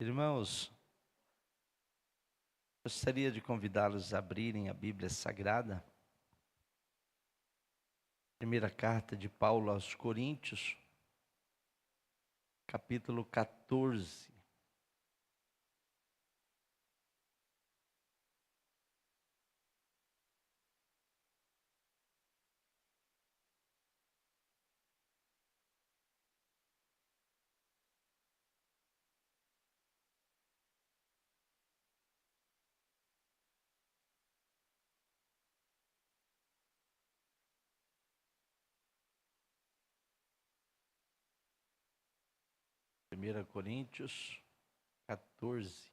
Irmãos, gostaria de convidá-los a abrirem a Bíblia Sagrada. Primeira carta de Paulo aos Coríntios, capítulo 14. Primeira Coríntios 14.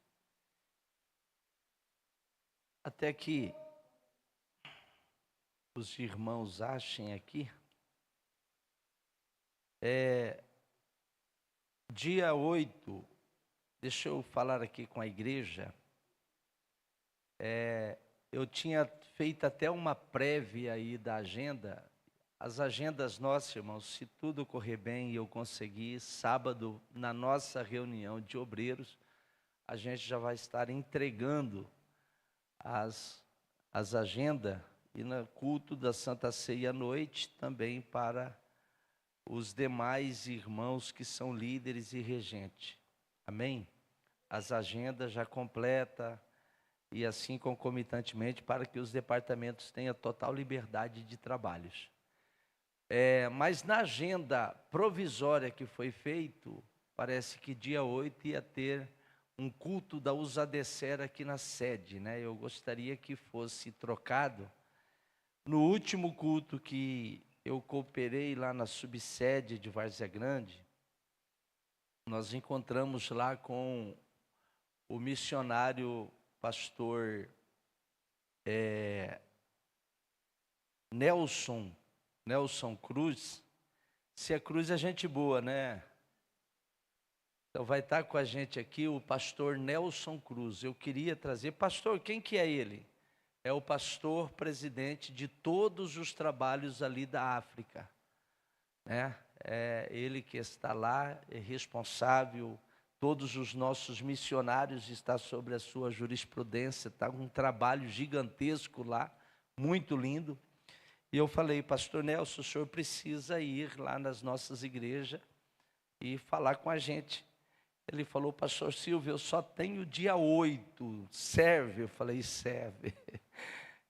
Até que os irmãos achem aqui. Dia 8, deixa eu falar aqui com a igreja. Eu tinha feito até uma prévia aí da agenda. As agendas nossas, irmãos, se tudo correr bem e eu conseguir, sábado, na nossa reunião de obreiros, a gente já vai estar entregando as agendas e no culto da Santa Ceia à noite também para os demais irmãos que são líderes e regentes. Amém? As agendas já completa e assim concomitantemente para que os departamentos tenham total liberdade de trabalhos. Mas na agenda provisória que foi feito, parece que dia 8 ia ter um culto da Usadecer aqui na sede, né? Eu gostaria que fosse trocado. No último culto que eu cooperei lá na subsede de Várzea Grande, nós encontramos lá com o missionário pastor Nelson Cruz. Se a Cruz é gente boa, né? Então vai estar com a gente aqui o pastor Nelson Cruz. Eu queria trazer, pastor, quem que é ele? É o pastor presidente de todos os trabalhos ali da África, né? É ele que está lá, é responsável. Todos os nossos missionários estão sobre a sua jurisprudência. Está um trabalho gigantesco lá, muito lindo. E eu falei, pastor Nelson, o senhor precisa ir lá nas nossas igrejas e falar com a gente. Ele falou, pastor Silvio, eu só tenho dia 8, serve? Eu falei, serve.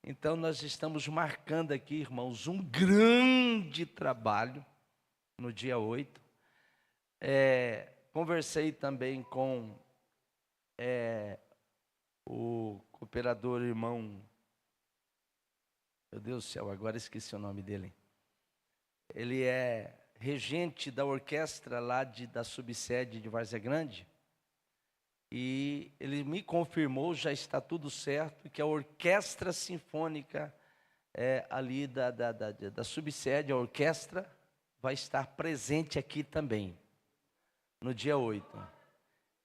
Então nós estamos marcando aqui, irmãos, um grande trabalho no dia 8. Conversei também com o cooperador irmão, meu Deus do céu, agora esqueci o nome dele. Ele é regente da orquestra lá da subsede de Várzea Grande. E ele me confirmou, já está tudo certo, que a orquestra sinfônica ali da subsede, a orquestra, vai estar presente aqui também, no dia 8.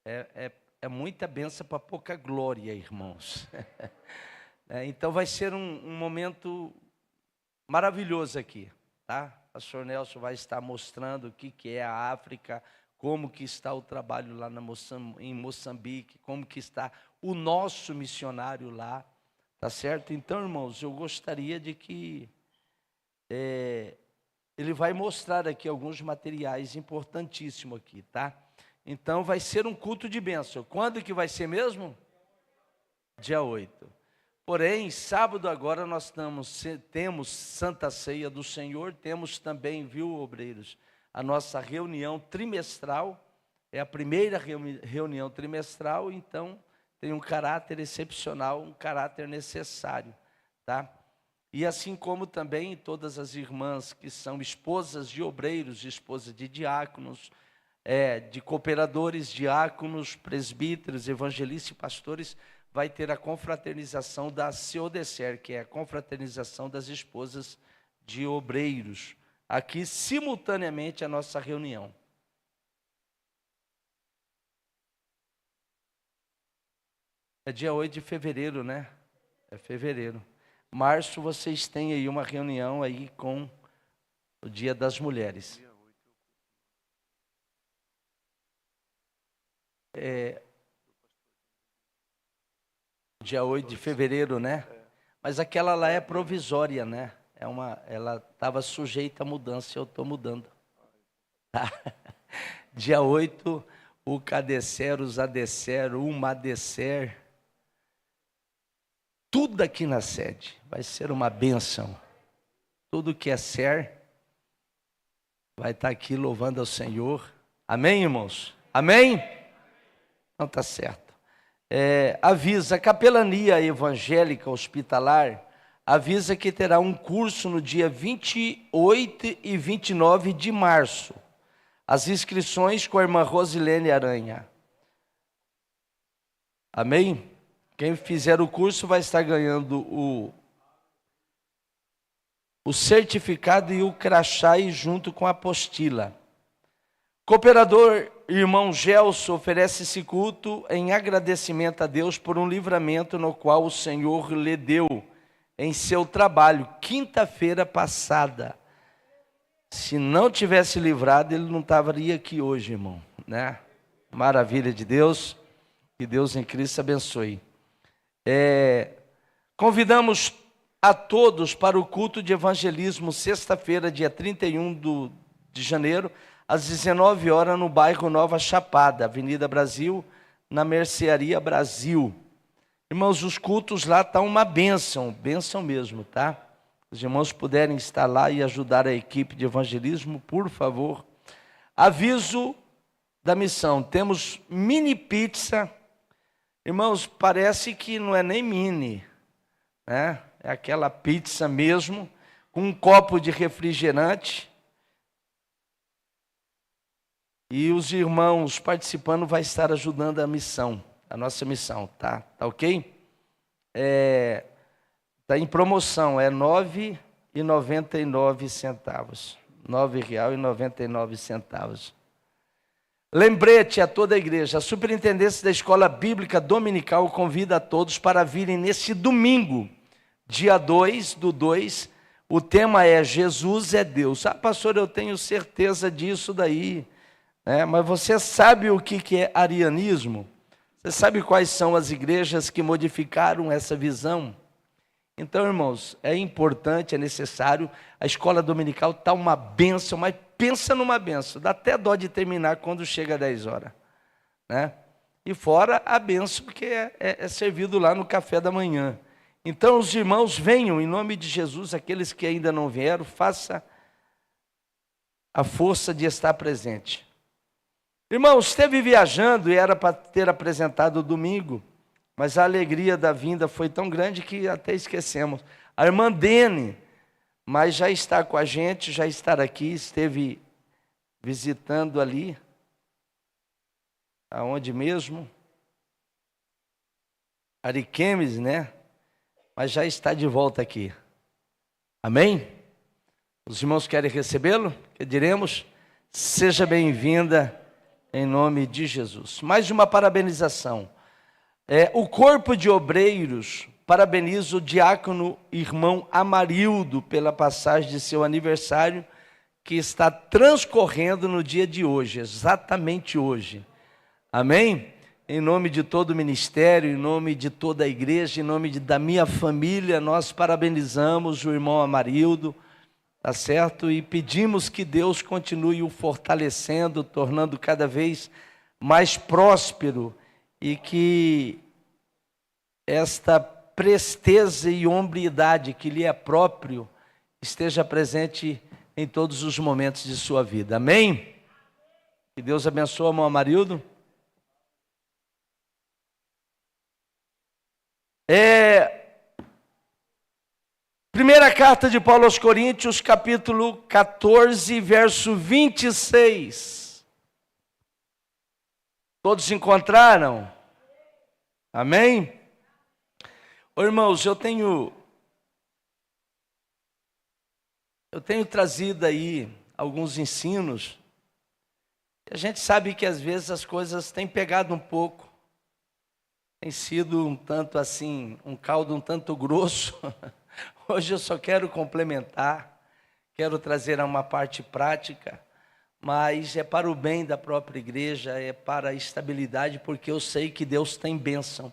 É muita bênção para pouca glória, irmãos. Então vai ser um momento maravilhoso aqui, tá? O pastor Nelson vai estar mostrando o que é a África, como que está o trabalho lá em Moçambique, como que está o nosso missionário lá, tá certo? Então, irmãos, eu gostaria de que ele vai mostrar aqui alguns materiais importantíssimos aqui, tá? Então, vai ser um culto de bênção. Quando que vai ser mesmo? Dia 8. Porém, sábado agora nós temos Santa Ceia do Senhor, temos também, viu, obreiros, a nossa reunião trimestral, é a primeira reunião trimestral, então tem um caráter excepcional, um caráter necessário, tá? E assim como também todas as irmãs que são esposas de obreiros, esposas de diáconos, de cooperadores, diáconos, presbíteros, evangelistas e pastores, vai ter a confraternização da CEODECER, que é a confraternização das esposas de obreiros, aqui simultaneamente a nossa reunião. É dia 8 de fevereiro, né? É fevereiro. Março vocês têm aí uma reunião aí com o Dia das Mulheres. Dia 8 de fevereiro, né? Mas aquela lá é provisória, né? Ela estava sujeita à mudança, eu estou mudando. Tá? Dia 8, o Cadecer, o Zadecer, o Madecer, tudo aqui na sede vai ser uma bênção. Tudo que é ser vai estar aqui louvando ao Senhor. Amém, irmãos? Amém? Então tá certo. Avisa, a capelania evangélica hospitalar avisa que terá um curso no dia 28 e 29 de março. As inscrições com a irmã Rosilene Aranha. Amém? Quem fizer o curso vai estar ganhando o certificado e o crachá e junto com a apostila. Cooperador irmão Gelson oferece esse culto em agradecimento a Deus por um livramento no qual o Senhor lhe deu em seu trabalho, quinta-feira passada. Se não tivesse livrado, ele não estaria aqui hoje, irmão, né? Maravilha de Deus, que Deus em Cristo abençoe. Convidamos a todos para o culto de evangelismo, sexta-feira, dia 31 de janeiro, às 19 horas, no bairro Nova Chapada, Avenida Brasil, na Mercearia Brasil. Irmãos, os cultos lá estão uma bênção mesmo, tá? Os irmãos puderem estar lá e ajudar a equipe de evangelismo, por favor. Aviso da missão, temos mini pizza. Irmãos, parece que não é nem mini, né? É aquela pizza mesmo, com um copo de refrigerante. E os irmãos participando vai estar ajudando a missão, a nossa missão, tá? Tá ok? Está em promoção, é R$ 9,99. R$ 9,99. Lembrete a toda a igreja, a superintendência da Escola Bíblica Dominical convida a todos para virem nesse domingo, dia 2/2, o tema é Jesus é Deus. Ah, pastor, eu tenho certeza disso daí, né? Mas você sabe o que é arianismo? Você sabe quais são as igrejas que modificaram essa visão? Então, irmãos, é importante, é necessário. A escola dominical está uma bênção, mas pensa numa bênção. Dá até dó de terminar quando chega 10 horas. Né? E fora a bênção que é servido lá no café da manhã. Então, os irmãos, venham em nome de Jesus. Aqueles que ainda não vieram, faça a força de estar presente. Irmãos, esteve viajando e era para ter apresentado domingo, mas a alegria da vinda foi tão grande que até esquecemos. A irmã Dene, mas já está com a gente, já está aqui, esteve visitando ali, aonde mesmo? Ariquemes, né? Mas já está de volta aqui. Amém? Os irmãos querem recebê-lo? Que diremos? Seja bem-vinda em nome de Jesus. Mais uma parabenização. O corpo de obreiros parabeniza o diácono irmão Amarildo pela passagem de seu aniversário, que está transcorrendo no dia de hoje, exatamente hoje. Amém? Em nome de todo o ministério, em nome de toda a igreja, em nome da minha família, nós parabenizamos o irmão Amarildo, tá certo? E pedimos que Deus continue o fortalecendo, tornando cada vez mais próspero, e que esta presteza e hombridade que lhe é próprio esteja presente em todos os momentos de sua vida. Amém? Que Deus abençoe o irmão Amarildo. Primeira carta de Paulo aos Coríntios, capítulo 14, verso 26. Todos se encontraram? Amém? Ô, irmãos, eu tenho trazido aí alguns ensinos. A gente sabe que às vezes as coisas têm pegado um pouco. Tem sido um tanto assim, um caldo um tanto grosso. Hoje eu só quero complementar, quero trazer uma parte prática, mas é para o bem da própria igreja, é para a estabilidade, porque eu sei que Deus tem bênção.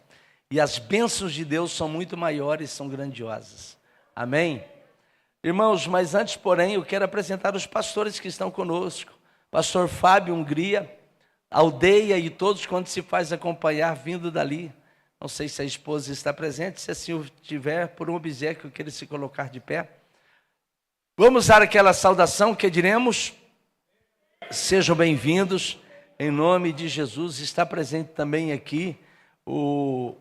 E as bênçãos de Deus são muito maiores, são grandiosas. Amém? Irmãos, mas antes, porém, eu quero apresentar os pastores que estão conosco. Pastor Fábio Hungria, aldeia e todos quantos se faz acompanhar vindo dali. Não sei se a esposa está presente, se assim o tiver, por um obséquio que ele se colocar de pé. Vamos dar aquela saudação que diremos: sejam bem-vindos, em nome de Jesus. Está presente também aqui o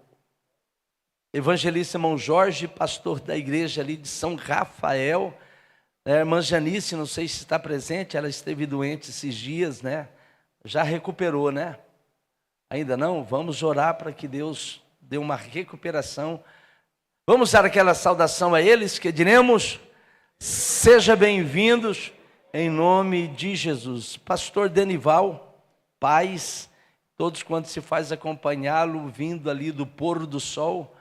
evangelista irmão Jorge, pastor da igreja ali de São Rafael. A irmã Janice, não sei se está presente, ela esteve doente esses dias, né? Já recuperou, né? Ainda não? Vamos orar para que Deus dê uma recuperação. Vamos dar aquela saudação a eles que diremos: seja bem-vindos em nome de Jesus. Pastor Denival, paz, todos quantos se faz acompanhá-lo, vindo ali do pôr do sol.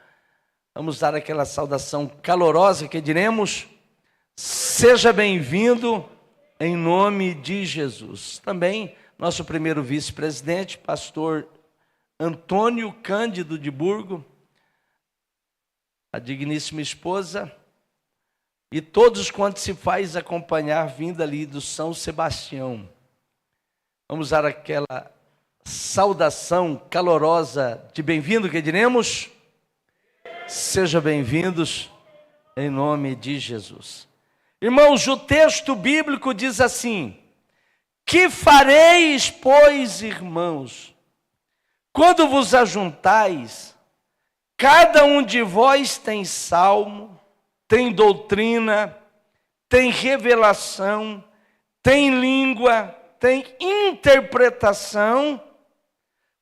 Vamos dar aquela saudação calorosa que diremos: seja bem-vindo em nome de Jesus. Também nosso primeiro vice-presidente, pastor Antônio Cândido de Burgo, a digníssima esposa, e todos quantos se faz acompanhar vindo ali do São Sebastião. Vamos dar aquela saudação calorosa de bem-vindo que diremos: sejam bem-vindos em nome de Jesus. Irmãos, o texto bíblico diz assim: que fareis, pois, irmãos, quando vos ajuntais? Cada um de vós tem salmo, tem doutrina, tem revelação, tem língua, tem interpretação.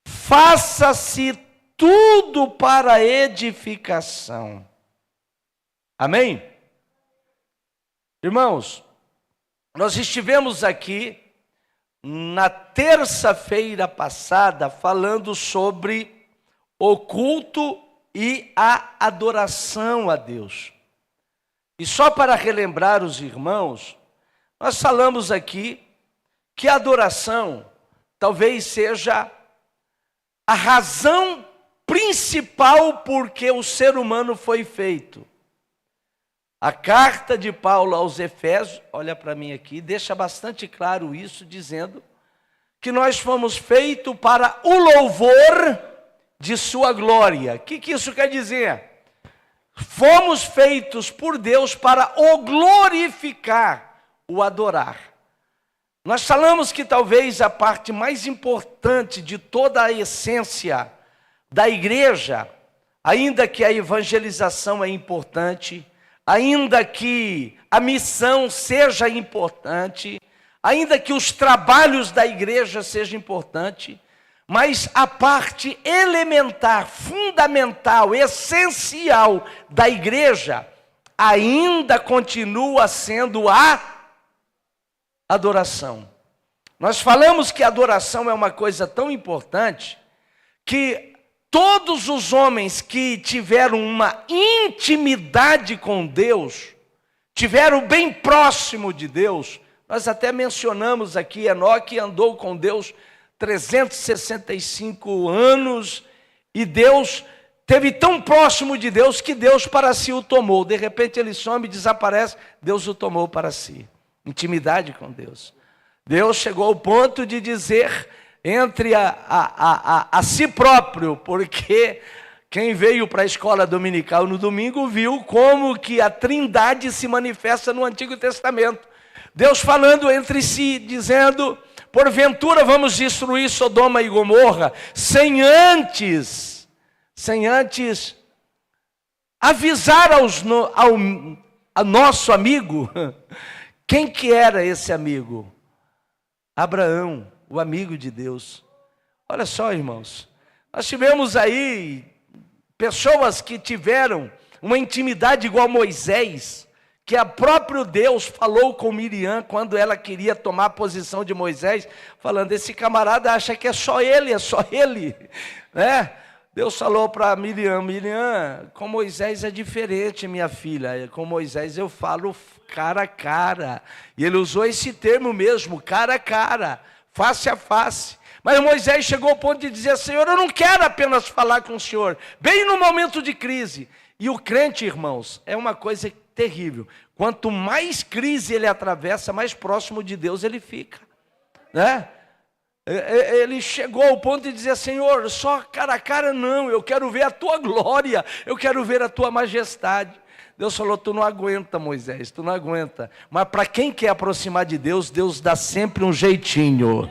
Faça-se tudo para edificação. Amém? Irmãos, nós estivemos aqui na terça-feira passada falando sobre o culto e a adoração a Deus. E só para relembrar os irmãos, nós falamos aqui que a adoração talvez seja a razão principal porque o ser humano foi feito. A carta de Paulo aos Efésios, olha para mim aqui, deixa bastante claro isso, dizendo que nós fomos feitos para o louvor de sua glória. O que isso quer dizer? Fomos feitos por Deus para o glorificar, o adorar. Nós falamos que talvez a parte mais importante de toda a essência da igreja, ainda que a evangelização é importante, ainda que a missão seja importante, ainda que os trabalhos da igreja sejam importantes, mas a parte elementar, fundamental, essencial da igreja ainda continua sendo a adoração. Nós falamos que a adoração é uma coisa tão importante que todos os homens que tiveram uma intimidade com Deus, tiveram bem próximo de Deus, nós até mencionamos aqui, Enoque andou com Deus 365 anos, e Deus teve tão próximo de Deus que Deus para si o tomou. De repente ele some e desaparece, Deus o tomou para si. Intimidade com Deus. Deus chegou ao ponto de dizer entre a si próprio, porque quem veio para a escola dominical no domingo viu como que a Trindade se manifesta no Antigo Testamento. Deus falando entre si, dizendo: porventura vamos destruir Sodoma e Gomorra, sem antes avisar ao nosso amigo. Quem que era esse amigo? Abraão, o amigo de Deus. Olha só, irmãos, nós tivemos aí pessoas que tiveram uma intimidade igual a Moisés, que a próprio Deus falou com Miriam quando ela queria tomar a posição de Moisés, falando: esse camarada acha que é só ele, né? Deus falou para Miriam: Miriam, com Moisés é diferente, minha filha, com Moisés eu falo cara a cara, e ele usou esse termo mesmo, cara a cara, face a face, Mas Moisés chegou ao ponto de dizer: Senhor, eu não quero apenas falar com o Senhor, bem no momento de crise. E o crente, irmãos, é uma coisa terrível. Quanto mais crise ele atravessa, mais próximo de Deus ele fica, né? Ele chegou ao ponto de dizer: Senhor, só cara a cara não, eu quero ver a tua glória, eu quero ver a tua majestade. Deus falou: tu não aguenta, Moisés, tu não aguenta. Mas para quem quer aproximar de Deus, Deus dá sempre um jeitinho.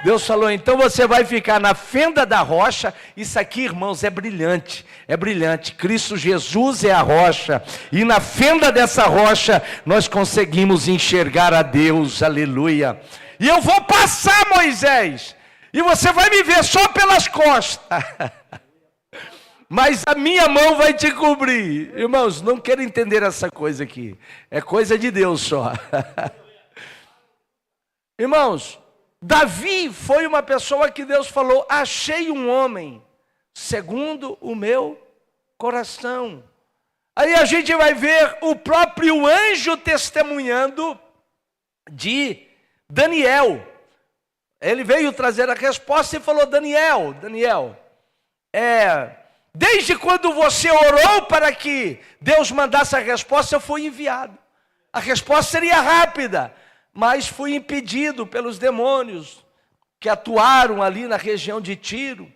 Deus falou: então você vai ficar na fenda da rocha. Isso aqui, irmãos, é brilhante, é brilhante. Cristo Jesus é a rocha, e na fenda dessa rocha nós conseguimos enxergar a Deus, aleluia. E eu vou passar, Moisés, e você vai me ver só pelas costas, mas a minha mão vai te cobrir. Irmãos, não quero entender essa coisa aqui, é coisa de Deus só. Irmãos, Davi foi uma pessoa que Deus falou: achei um homem segundo o meu coração. Aí a gente vai ver o próprio anjo testemunhando de Daniel. Ele veio trazer a resposta e falou: Daniel, desde quando você orou para que Deus mandasse a resposta, eu fui enviado. A resposta seria rápida, mas fui impedido pelos demônios que atuaram ali na região de Tiro.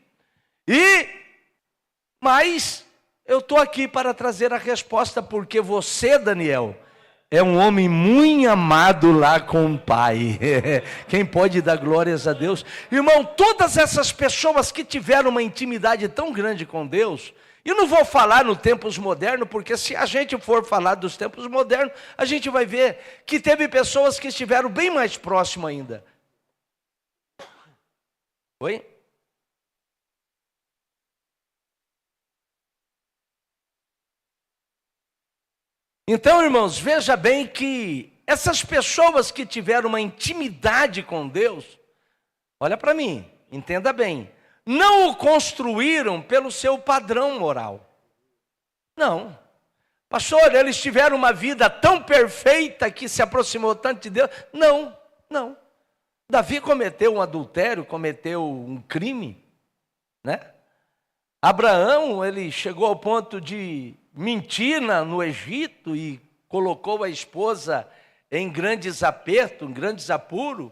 Mas eu estou aqui para trazer a resposta, porque você, Daniel, é um homem muito amado lá com o Pai. Quem pode dar glórias a Deus? Irmão, todas essas pessoas que tiveram uma intimidade tão grande com Deus, eu não vou falar no tempos modernos, porque se a gente for falar dos tempos modernos, a gente vai ver que teve pessoas que estiveram bem mais próximo ainda. Oi? Então, irmãos, veja bem que essas pessoas que tiveram uma intimidade com Deus, olha para mim, entenda bem, não o construíram pelo seu padrão moral. Não. Pastor, eles tiveram uma vida tão perfeita que se aproximou tanto de Deus. Não. Davi cometeu um adultério, cometeu um crime, né? Abraão, ele chegou ao ponto de mentir no Egito e colocou a esposa em grandes apertos, em grandes apuros.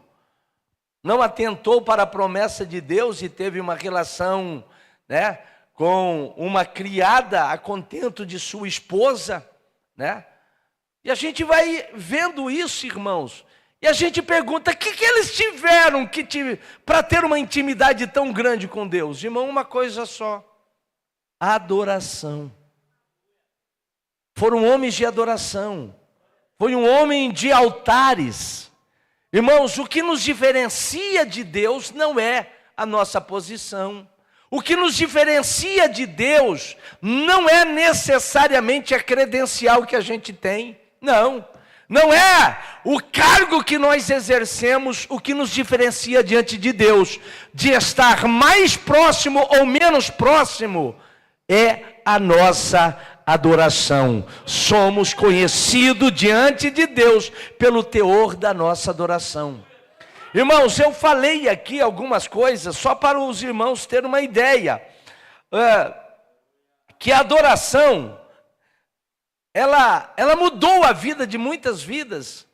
Não atentou para a promessa de Deus e teve uma relação, né, com uma criada a contento de sua esposa, né? E a gente vai vendo isso, irmãos, e a gente pergunta: o que eles tiveram para ter uma intimidade tão grande com Deus? Irmão, uma coisa só: adoração. Foram homens de adoração, foi um homem de altares. Irmãos, o que nos diferencia de Deus não é a nossa posição. O que nos diferencia de Deus não é necessariamente a credencial que a gente tem. Não é o cargo que nós exercemos o que nos diferencia diante de Deus. De estar mais próximo ou menos próximo é a nossa adoração. Somos conhecidos diante de Deus pelo teor da nossa adoração. Irmãos, eu falei aqui algumas coisas só para os irmãos terem uma ideia, que a adoração ela mudou a vida de muitas vidas,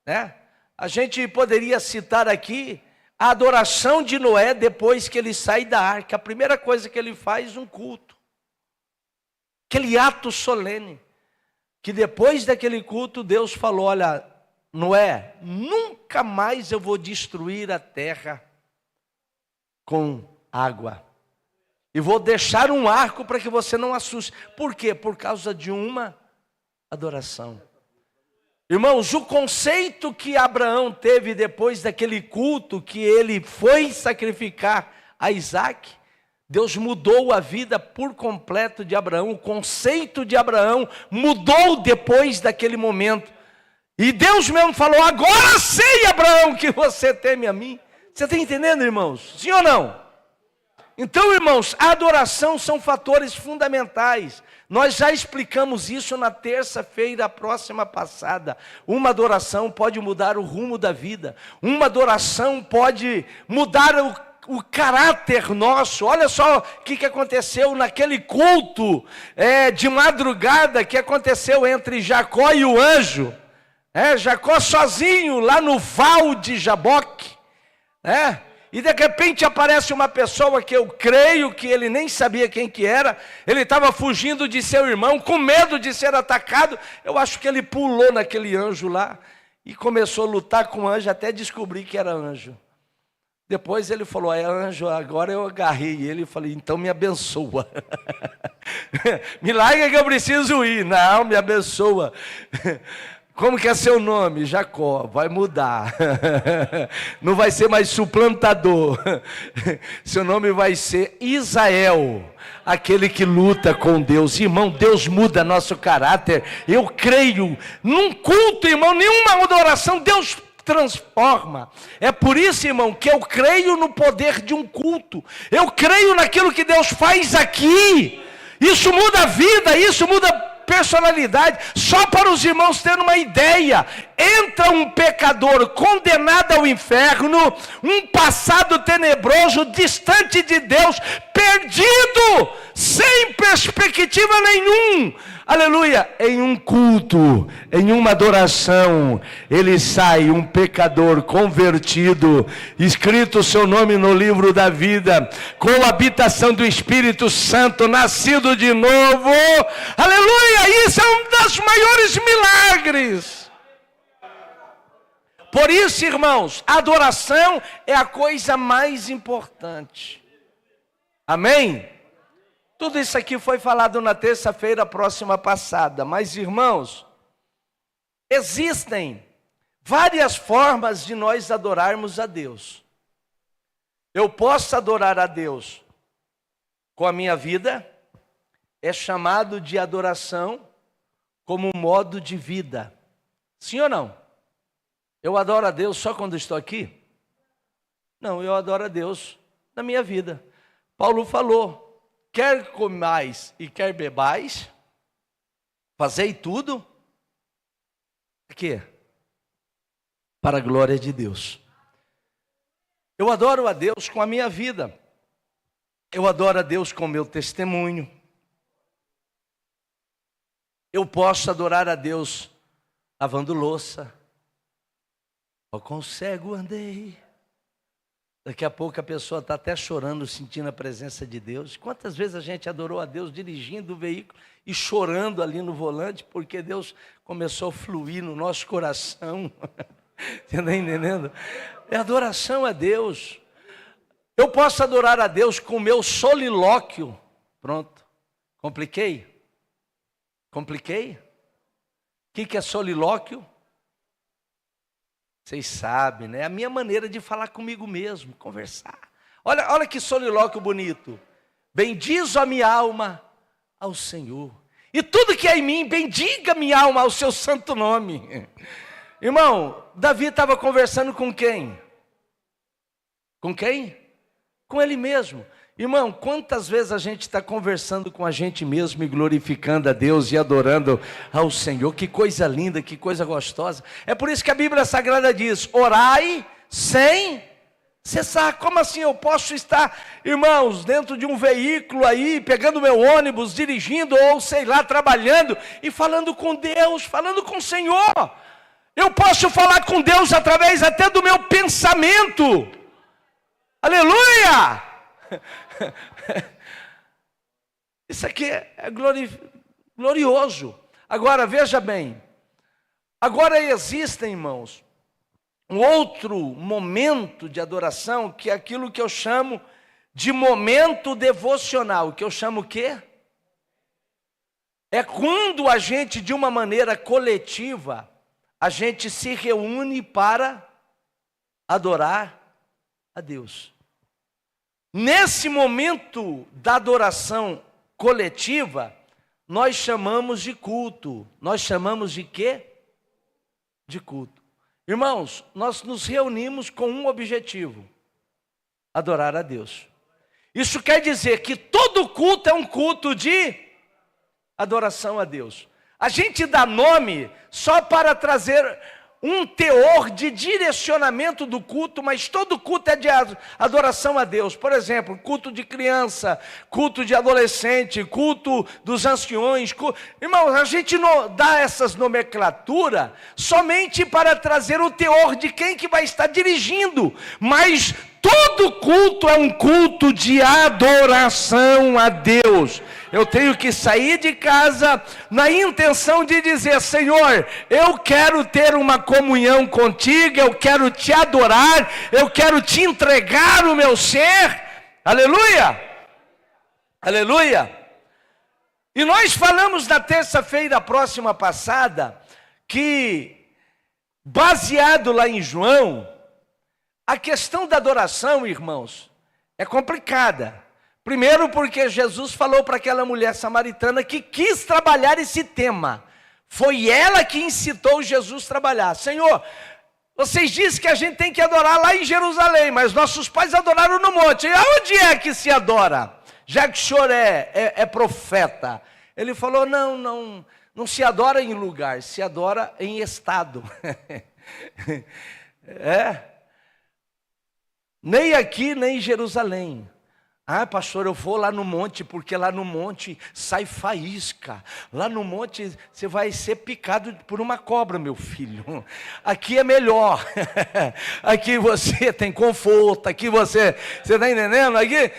né? A gente poderia citar aqui a adoração de Noé depois que ele sai da arca. A primeira coisa que ele faz, um culto. Aquele ato solene, que depois daquele culto Deus falou: olha, Noé, nunca mais eu vou destruir a terra com água. E vou deixar um arco para que você não assuste. Por quê? Por causa de uma adoração. Irmãos, o conceito que Abraão teve depois daquele culto que ele foi sacrificar a Isaac, Deus mudou a vida por completo de Abraão. O conceito de Abraão mudou depois daquele momento. E Deus mesmo falou: agora sei, Abraão, que você teme a mim. Você está entendendo, irmãos? Sim ou não? Então, irmãos, a adoração são fatores fundamentais. Nós já explicamos isso na terça-feira próxima passada. Uma adoração pode mudar o rumo da vida. Uma adoração pode mudar o caráter nosso. Olha só o que aconteceu naquele culto de madrugada que aconteceu entre Jacó e o anjo. Jacó sozinho lá no val de Jaboque. E de repente aparece uma pessoa que eu creio que ele nem sabia quem que era. Ele estava fugindo de seu irmão, com medo de ser atacado. Eu acho que ele pulou naquele anjo lá e começou a lutar com o anjo até descobrir que era anjo. Depois ele falou, anjo, agora eu agarrei ele e falei, então me abençoa. Me larga que eu preciso ir. Não, me abençoa. Como que é seu nome? Jacó. Vai mudar. Não vai ser mais suplantador. Seu nome vai ser Israel, aquele que luta com Deus. Irmão, Deus muda nosso caráter. Eu creio num culto, irmão, nenhuma adoração, Deus transforma. É por isso, irmão, que eu creio no poder de um culto. Eu creio naquilo que Deus faz aqui. Isso muda a vida, isso muda personalidade. Só para os irmãos terem uma ideia, entra um pecador condenado ao inferno, um passado tenebroso, distante de Deus, perdido, sem perspectiva nenhum, aleluia, em um culto, em uma adoração, ele sai um pecador convertido, escrito o seu nome no livro da vida, com a habitação do Espírito Santo, nascido de novo, aleluia, isso é um dos maiores milagres. Por isso, irmãos, a adoração é a coisa mais importante. Amém? Tudo isso aqui foi falado na terça-feira próxima passada. Mas, irmãos, existem várias formas de nós adorarmos a Deus. Eu posso adorar a Deus com a minha vida. É chamado de adoração como um modo de vida. Sim ou não? Eu adoro a Deus só quando estou aqui? Não, eu adoro a Deus na minha vida. Paulo falou, quer comais e quer bebais, fazei tudo. Para quê? Para a glória de Deus. Eu adoro a Deus com a minha vida. Eu adoro a Deus com o meu testemunho. Eu posso adorar a Deus lavando louça. Ó, com cego andei. Daqui a pouco a pessoa está até chorando, sentindo a presença de Deus. Quantas vezes a gente adorou a Deus dirigindo o veículo e chorando ali no volante, porque Deus começou a fluir no nosso coração. Você está entendendo? É adoração a Deus. Eu posso adorar a Deus com o meu solilóquio. Pronto. Compliquei? Compliquei? O que é solilóquio? Vocês sabem, né? É a minha maneira de falar comigo mesmo, conversar. Olha que solilóquio bonito. Bendizo a minha alma ao Senhor. E tudo que é em mim, bendiga minha alma ao seu santo nome. Irmão, Davi estava conversando com quem? Com quem? Com ele mesmo. Irmão, quantas vezes a gente está conversando com a gente mesmo e glorificando a Deus e adorando ao Senhor? Que coisa linda, que coisa gostosa. É por isso que a Bíblia Sagrada diz, orai sem cessar. Como assim eu posso estar, irmãos, dentro de um veículo aí, pegando meu ônibus, dirigindo ou sei lá, trabalhando e falando com Deus, falando com o Senhor? Eu posso falar com Deus através até do meu pensamento. Aleluia! Isso aqui é glorioso. Agora veja bem, agora existem, irmãos, um outro momento de adoração, que é aquilo que eu chamo de momento devocional. Que eu chamo o quê? É quando a gente, de uma maneira coletiva, a gente se reúne para adorar a Deus. Nesse momento da adoração coletiva, nós chamamos de culto. Nós chamamos de quê? De culto. Irmãos, nós nos reunimos com um objetivo: adorar a Deus. Isso quer dizer que todo culto é um culto de adoração a Deus. A gente dá nome só para trazer um teor de direcionamento do culto, mas todo culto é de adoração a Deus. Por exemplo, culto de criança, culto de adolescente, culto dos anciões. Irmãos, a gente não dá essas nomenclaturas somente para trazer o teor de quem que vai estar dirigindo, mas todo culto é um culto de adoração a Deus. Eu tenho que sair de casa na intenção de dizer: Senhor, eu quero ter uma comunhão contigo, eu quero te adorar, eu quero te entregar o meu ser. Aleluia! Aleluia! E nós falamos na terça-feira próxima passada que, baseado lá em João, a questão da adoração, irmãos, é complicada. Primeiro porque Jesus falou para aquela mulher samaritana que quis trabalhar esse tema. Foi ela que incitou Jesus a trabalhar. Senhor, vocês dizem que a gente tem que adorar lá em Jerusalém, mas nossos pais adoraram no monte. E aonde é que se adora? Já que o senhor é profeta. Ele falou: não se adora em lugar, se adora em estado. Nem aqui, nem em Jerusalém. Ah, pastor, eu vou lá no monte, porque lá no monte sai faísca. Lá no monte você vai ser picado por uma cobra, meu filho. Aqui é melhor. Aqui você tem conforto, aqui você está entendendo? Aqui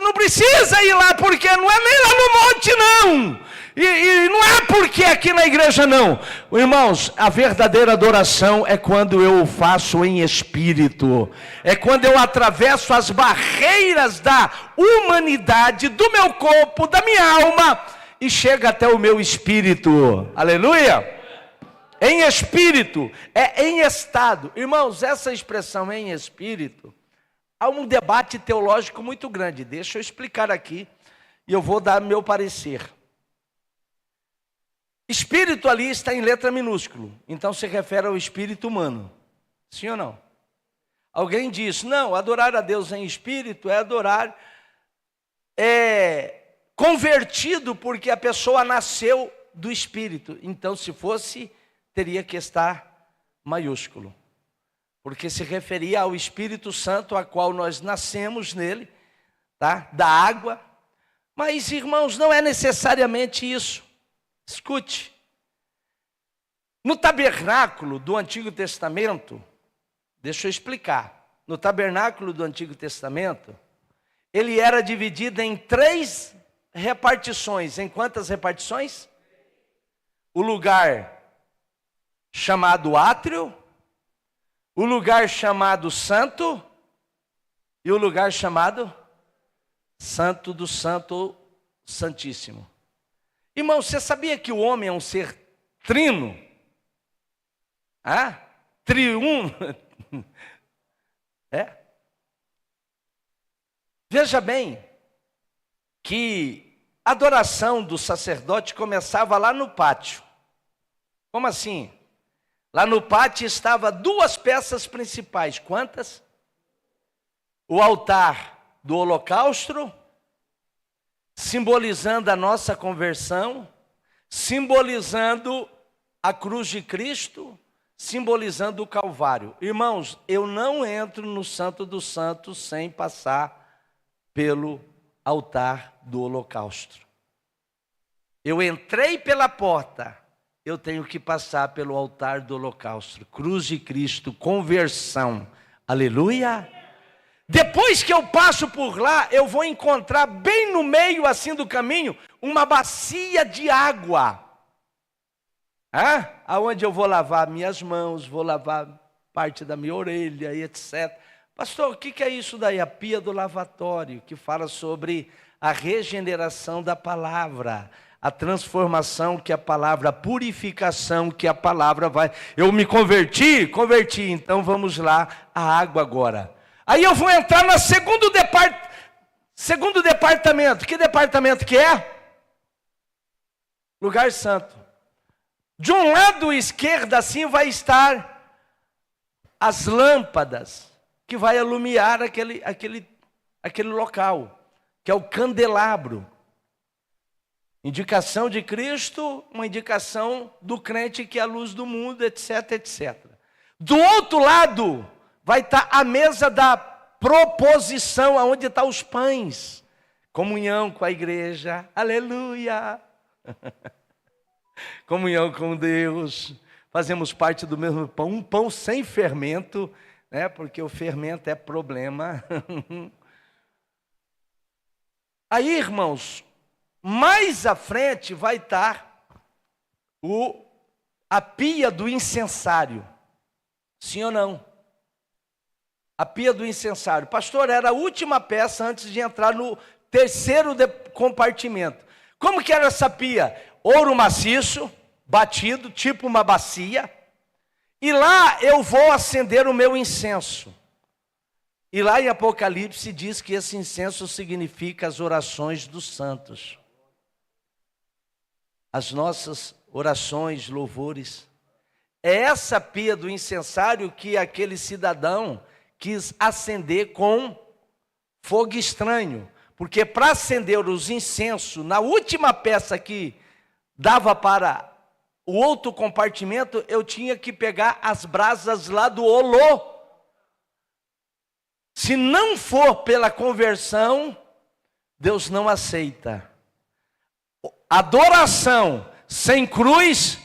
não precisa ir lá, porque não é nem lá no monte, não. E não é porque aqui na igreja, não. Irmãos, a verdadeira adoração é quando eu faço em espírito. É quando eu atravesso as barreiras da humanidade, do meu corpo, da minha alma, e chega até o meu espírito. Aleluia! Em espírito, é em estado. Irmãos, essa expressão em espírito, há um debate teológico muito grande. Deixa eu explicar aqui, e eu vou dar meu parecer. Espírito ali está em letra minúscula, então se refere ao espírito humano. Sim ou não? Alguém diz: não, adorar a Deus em espírito é adorar convertido, porque a pessoa nasceu do espírito. Então, se fosse, teria que estar maiúsculo, porque se referia ao Espírito Santo, a qual nós nascemos nele, tá? Da água. Mas, irmãos, não é necessariamente isso. Escute, no tabernáculo do Antigo Testamento, deixa eu explicar, no tabernáculo do Antigo Testamento, ele era dividido em 3 repartições. Em quantas repartições? O lugar chamado átrio, o lugar chamado santo e o lugar chamado santo do santo, santíssimo. Irmão, você sabia que o homem é um ser trino? Triuno? Veja bem que a adoração do sacerdote começava lá no pátio. Como assim? Lá no pátio estavam 2 peças principais. Quantas? O altar do holocausto, simbolizando a nossa conversão, simbolizando a cruz de Cristo, simbolizando o Calvário. Irmãos, eu não entro no Santo dos Santos sem passar pelo altar do holocausto. Eu entrei pela porta, eu tenho que passar pelo altar do holocausto. Cruz de Cristo, conversão. Aleluia! Depois que eu passo por lá, eu vou encontrar bem no meio assim do caminho, uma bacia de água. Aonde eu vou lavar minhas mãos, vou lavar parte da minha orelha e etc. Pastor, o que é isso daí? A pia do lavatório, que fala sobre a regeneração da palavra, a transformação que a palavra, a purificação que a palavra vai. Eu me converti, então vamos lá, a água agora. Aí eu vou entrar no segundo departamento. Que departamento que é? Lugar santo. De um lado esquerdo assim vai estar as lâmpadas que vai iluminar aquele local, que é o candelabro. Indicação de Cristo, uma indicação do crente que é a luz do mundo, etc, etc. Do outro lado vai estar a mesa da proposição, aonde estão os pães. Comunhão com a igreja, aleluia. Comunhão com Deus. Fazemos parte do mesmo pão, um pão sem fermento, né? Porque o fermento é problema. Aí, irmãos, mais à frente vai estar a pia do incensário. Sim ou não? A pia do incensário. Pastor, era a última peça antes de entrar no terceiro compartimento. Como que era essa pia? Ouro maciço, batido, tipo uma bacia. E lá eu vou acender o meu incenso. E lá em Apocalipse diz que esse incenso significa as orações dos santos. As nossas orações, louvores. É essa pia do incensário que aquele cidadão quis acender com fogo estranho. Porque para acender os incensos, na última peça que dava para o outro compartimento, eu tinha que pegar as brasas lá do olô. Se não for pela conversão, Deus não aceita. Adoração sem cruz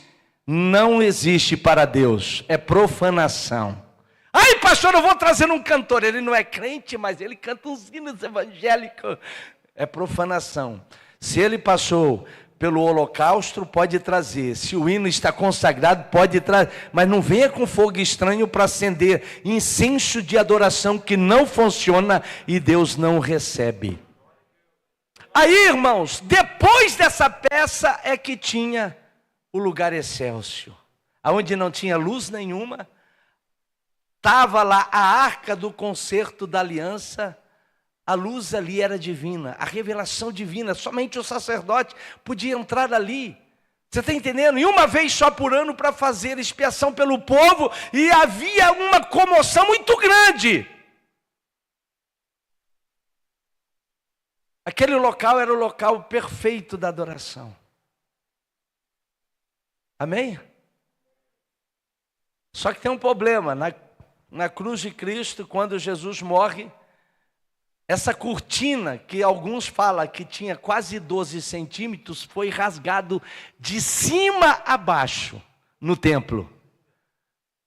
não existe para Deus, é profanação. Ai, pastor, eu vou trazer um cantor, ele não é crente, mas ele canta uns hinos evangélicos. É profanação. Se ele passou pelo holocausto, pode trazer. Se o hino está consagrado, pode trazer. Mas não venha com fogo estranho para acender incenso de adoração que não funciona e Deus não recebe. Aí, irmãos, depois dessa peça é que tinha o lugar excelso, aonde não tinha luz nenhuma. Estava lá a arca do concerto da aliança. A luz ali era divina, a revelação divina, somente o sacerdote podia entrar ali. Você está entendendo? E uma vez só por ano para fazer expiação pelo povo, e havia uma comoção muito grande. Aquele local era o local perfeito da adoração. Amém? Só que tem um problema, na cruz de Cristo, quando Jesus morre, essa cortina, que alguns falam que tinha quase 12 centímetros, foi rasgado de cima a baixo no templo.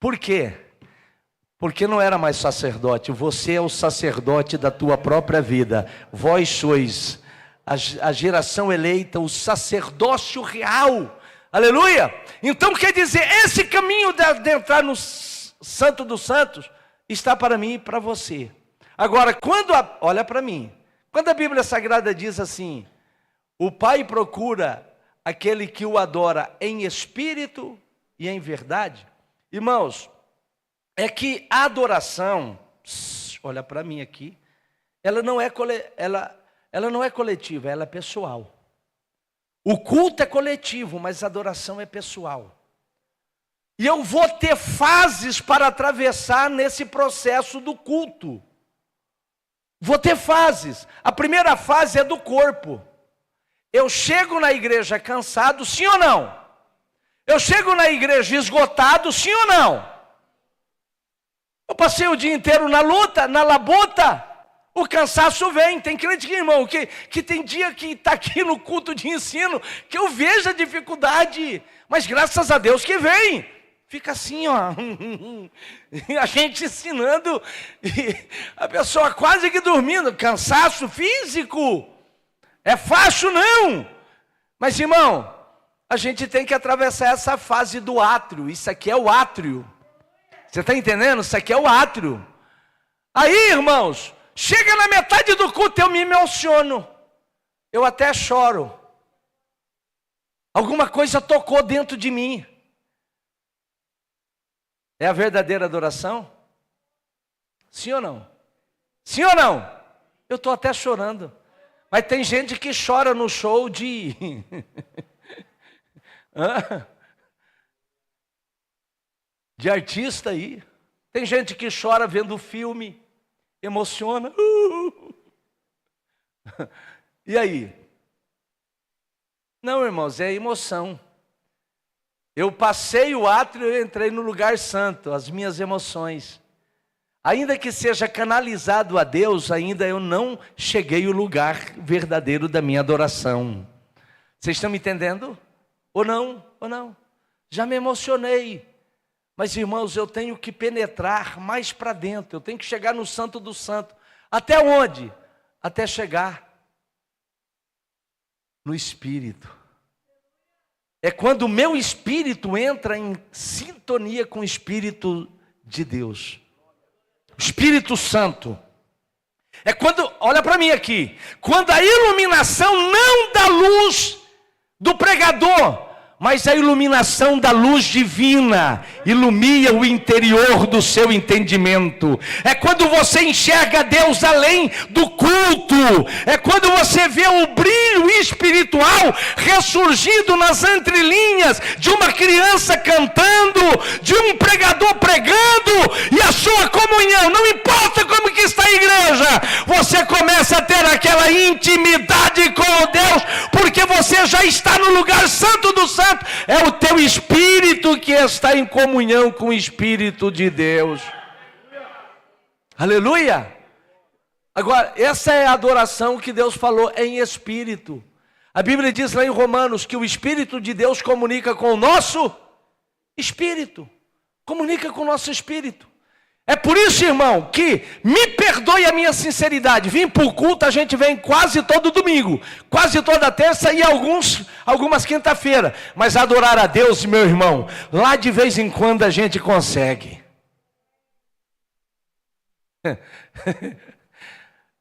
Por quê? Porque não era mais sacerdote. Você é o sacerdote da tua própria vida. Vós sois a geração eleita, o sacerdócio real. Aleluia! Então quer dizer, esse caminho de entrar no Santo dos Santos está para mim e para você. Agora, olha para mim, quando a Bíblia Sagrada diz assim, o Pai procura aquele que o adora em espírito e em verdade, irmãos, é que a adoração, olha para mim aqui, ela não é coletiva, ela é pessoal. O culto é coletivo, mas a adoração é pessoal. E eu vou ter fases para atravessar nesse processo do culto. Vou ter fases. A primeira fase é do corpo. Eu chego na igreja cansado, sim ou não? Eu chego na igreja esgotado, sim ou não? Eu passei o dia inteiro na luta, na labuta. O cansaço vem. Tem crente que, irmão, que tem dia que está aqui no culto de ensino, que eu vejo a dificuldade, mas graças a Deus que vem. Fica assim, ó, a gente ensinando, e a pessoa quase que dormindo, cansaço físico, é fácil não, mas irmão, a gente tem que atravessar essa fase do átrio, isso aqui é o átrio, você está entendendo? Isso aqui é o átrio. Aí, irmãos, chega na metade do culto, eu me emociono, eu até choro, alguma coisa tocou dentro de mim. É a verdadeira adoração? Sim ou não? Sim ou não? Eu estou até chorando. Mas tem gente que chora no show de... de artista aí. Tem gente que chora vendo filme, emociona. E aí? Não, irmãos, é emoção. Eu passei o átrio e entrei no lugar santo, as minhas emoções. Ainda que seja canalizado a Deus, ainda eu não cheguei ao lugar verdadeiro da minha adoração. Vocês estão me entendendo? Ou não? Ou não? Já me emocionei. Mas, irmãos, eu tenho que penetrar mais para dentro. Eu tenho que chegar no Santo do Santo. Até onde? Até chegar no Espírito. É quando o meu espírito entra em sintonia com o Espírito de Deus. O Espírito Santo. É quando, olha para mim aqui, quando a iluminação não da luz do pregador, mas a iluminação da luz divina ilumina o interior do seu entendimento. É quando você enxerga Deus além do culto. É quando você vê o brilho espiritual ressurgindo nas entrelinhas de uma criança cantando, de um pregador pregando, e a sua comunhão, não importa como que está a igreja, você começa a ter aquela intimidade com o Deus, porque você já está no lugar santo do santo. É o teu espírito que está em comunhão com o Espírito de Deus. Aleluia! Agora, essa é a adoração que Deus falou em espírito. A Bíblia diz lá em Romanos que o Espírito de Deus comunica com o nosso espírito. Comunica com o nosso espírito. É por isso, irmão, que me perdoe a minha sinceridade. Vim para o culto, a gente vem quase todo domingo, quase toda terça e algumas quinta-feira. Mas adorar a Deus, meu irmão, lá de vez em quando a gente consegue.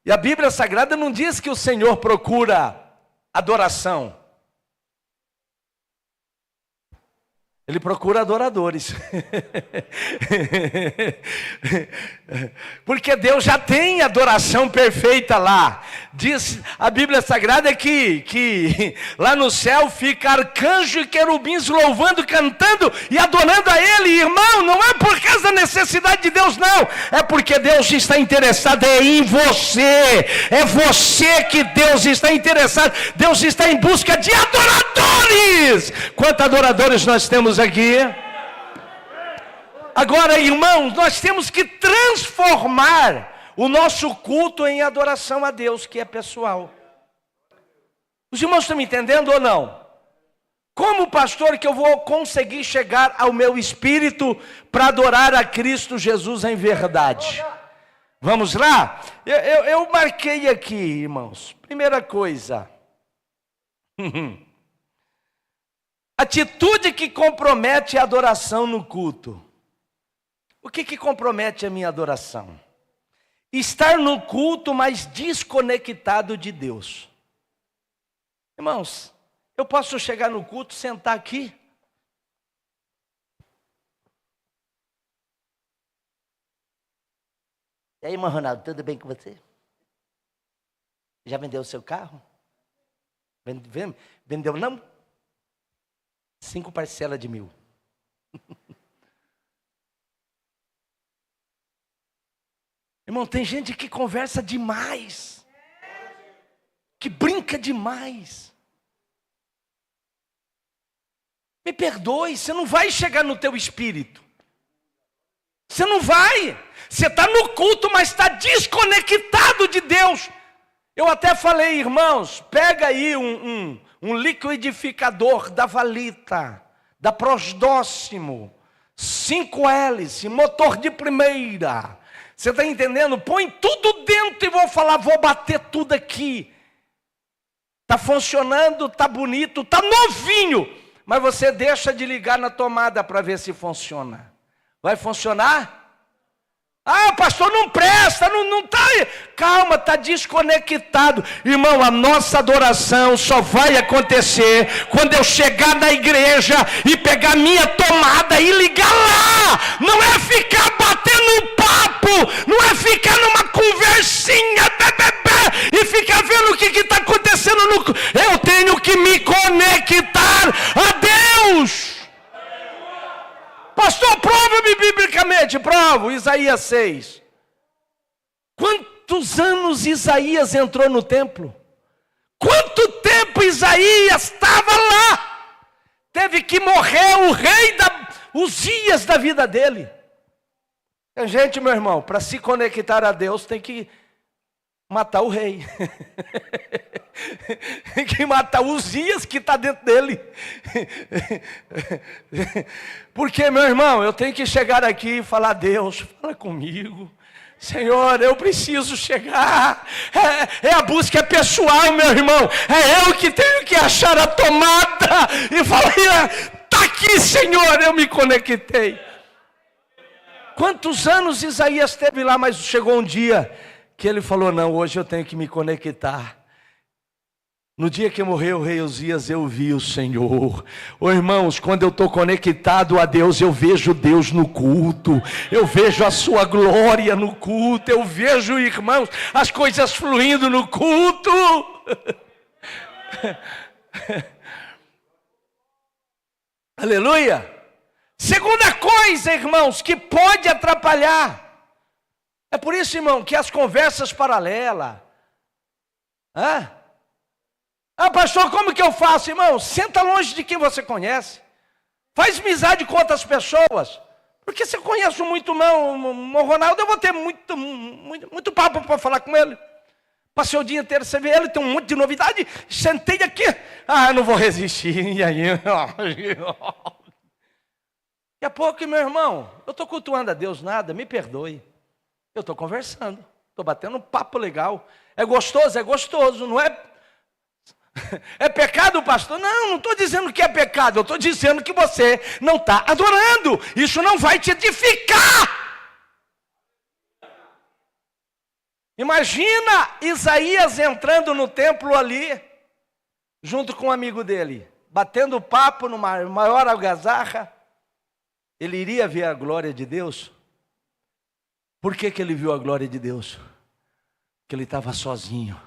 E a Bíblia Sagrada não diz que o Senhor procura adoração. Ele procura adoradores. Porque Deus já tem adoração perfeita lá. Diz a Bíblia Sagrada que lá no céu fica arcanjo e querubins louvando, cantando e adorando a Ele. Irmão, não é por causa da necessidade de Deus, não. É porque Deus está interessado em você. É você que Deus está interessado. Deus está em busca de adoradores. Quantos adoradores nós temos aqui? Agora, irmãos, nós temos que transformar o nosso culto em adoração a Deus, que é pessoal. Os irmãos estão me entendendo ou não? Como pastor que eu vou conseguir chegar ao meu espírito para adorar a Cristo Jesus em verdade? Vamos lá? Eu marquei aqui, irmãos. Primeira coisa. Atitude que compromete a adoração no culto. O que compromete a minha adoração? Estar no culto, mas desconectado de Deus. Irmãos, eu posso chegar no culto, sentar aqui. E aí, irmão Ronaldo, tudo bem com você? Já vendeu o seu carro? Vendeu não? 5 parcelas de 1.000. Irmão, tem gente que conversa demais, que brinca demais. Me perdoe, você não vai chegar no teu espírito. Você não vai. Você está no culto, mas está desconectado de Deus. Eu até falei, irmãos, pega aí um liquidificador da Valita, da Prosdóximo, 5 hélices, motor de primeira. Você está entendendo? Põe tudo dentro e vou bater tudo aqui. Está funcionando, está bonito, está novinho. Mas você deixa de ligar na tomada para ver se funciona. Vai funcionar? Ah, pastor, não presta, não está. Calma, está desconectado. Irmão, a nossa adoração só vai acontecer quando eu chegar na igreja e pegar minha tomada e ligar lá. Não é ficar batendo papo, não é ficar numa conversinha e ficar vendo o que está acontecendo no. Eu tenho que me conectar a Deus. Pastor, prova-me biblicamente. Provo, Isaías 6. Quantos anos Isaías entrou no templo? Quanto tempo Isaías estava lá? Teve que morrer o rei Uzias da vida dele. Tem gente, meu irmão, para se conectar a Deus tem que matar o rei. Tem que matar o Uzias que está dentro dele. Porque, meu irmão, eu tenho que chegar aqui e falar: Deus, fala comigo. Senhor, eu preciso chegar. A busca pessoal, meu irmão. É eu que tenho que achar a tomada e falar: está aqui, Senhor, eu me conectei. Quantos anos Isaías esteve lá, mas chegou um dia que ele falou: não, hoje eu tenho que me conectar. No dia que morreu o rei Uzias, eu vi o Senhor. Irmãos, quando eu estou conectado a Deus, eu vejo Deus no culto. Eu vejo a sua glória no culto. Eu vejo, irmãos, as coisas fluindo no culto. Aleluia. Segunda coisa, irmãos, que pode atrapalhar. É por isso, irmão, que as conversas paralelas. Pastor, como que eu faço, irmão? Senta longe de quem você conhece. Faz amizade com outras pessoas. Porque se eu conheço muito o Ronaldo, eu vou ter muito papo para falar com ele. Passei o dia inteiro, você vê ele, tem um monte de novidade. Sentei aqui. Não vou resistir. E aí? Daqui a pouco, meu irmão, eu estou cultuando a Deus, nada, me perdoe. Eu estou conversando, estou batendo um papo legal. É gostoso, não é? É pecado, pastor? Não estou dizendo que é pecado. Eu estou dizendo que você não está adorando. Isso não vai te edificar. Imagina Isaías entrando no templo ali, junto com um amigo dele, batendo papo numa maior algazarra. Ele iria ver a glória de Deus? Por que ele viu a glória de Deus? Porque ele estava sozinho.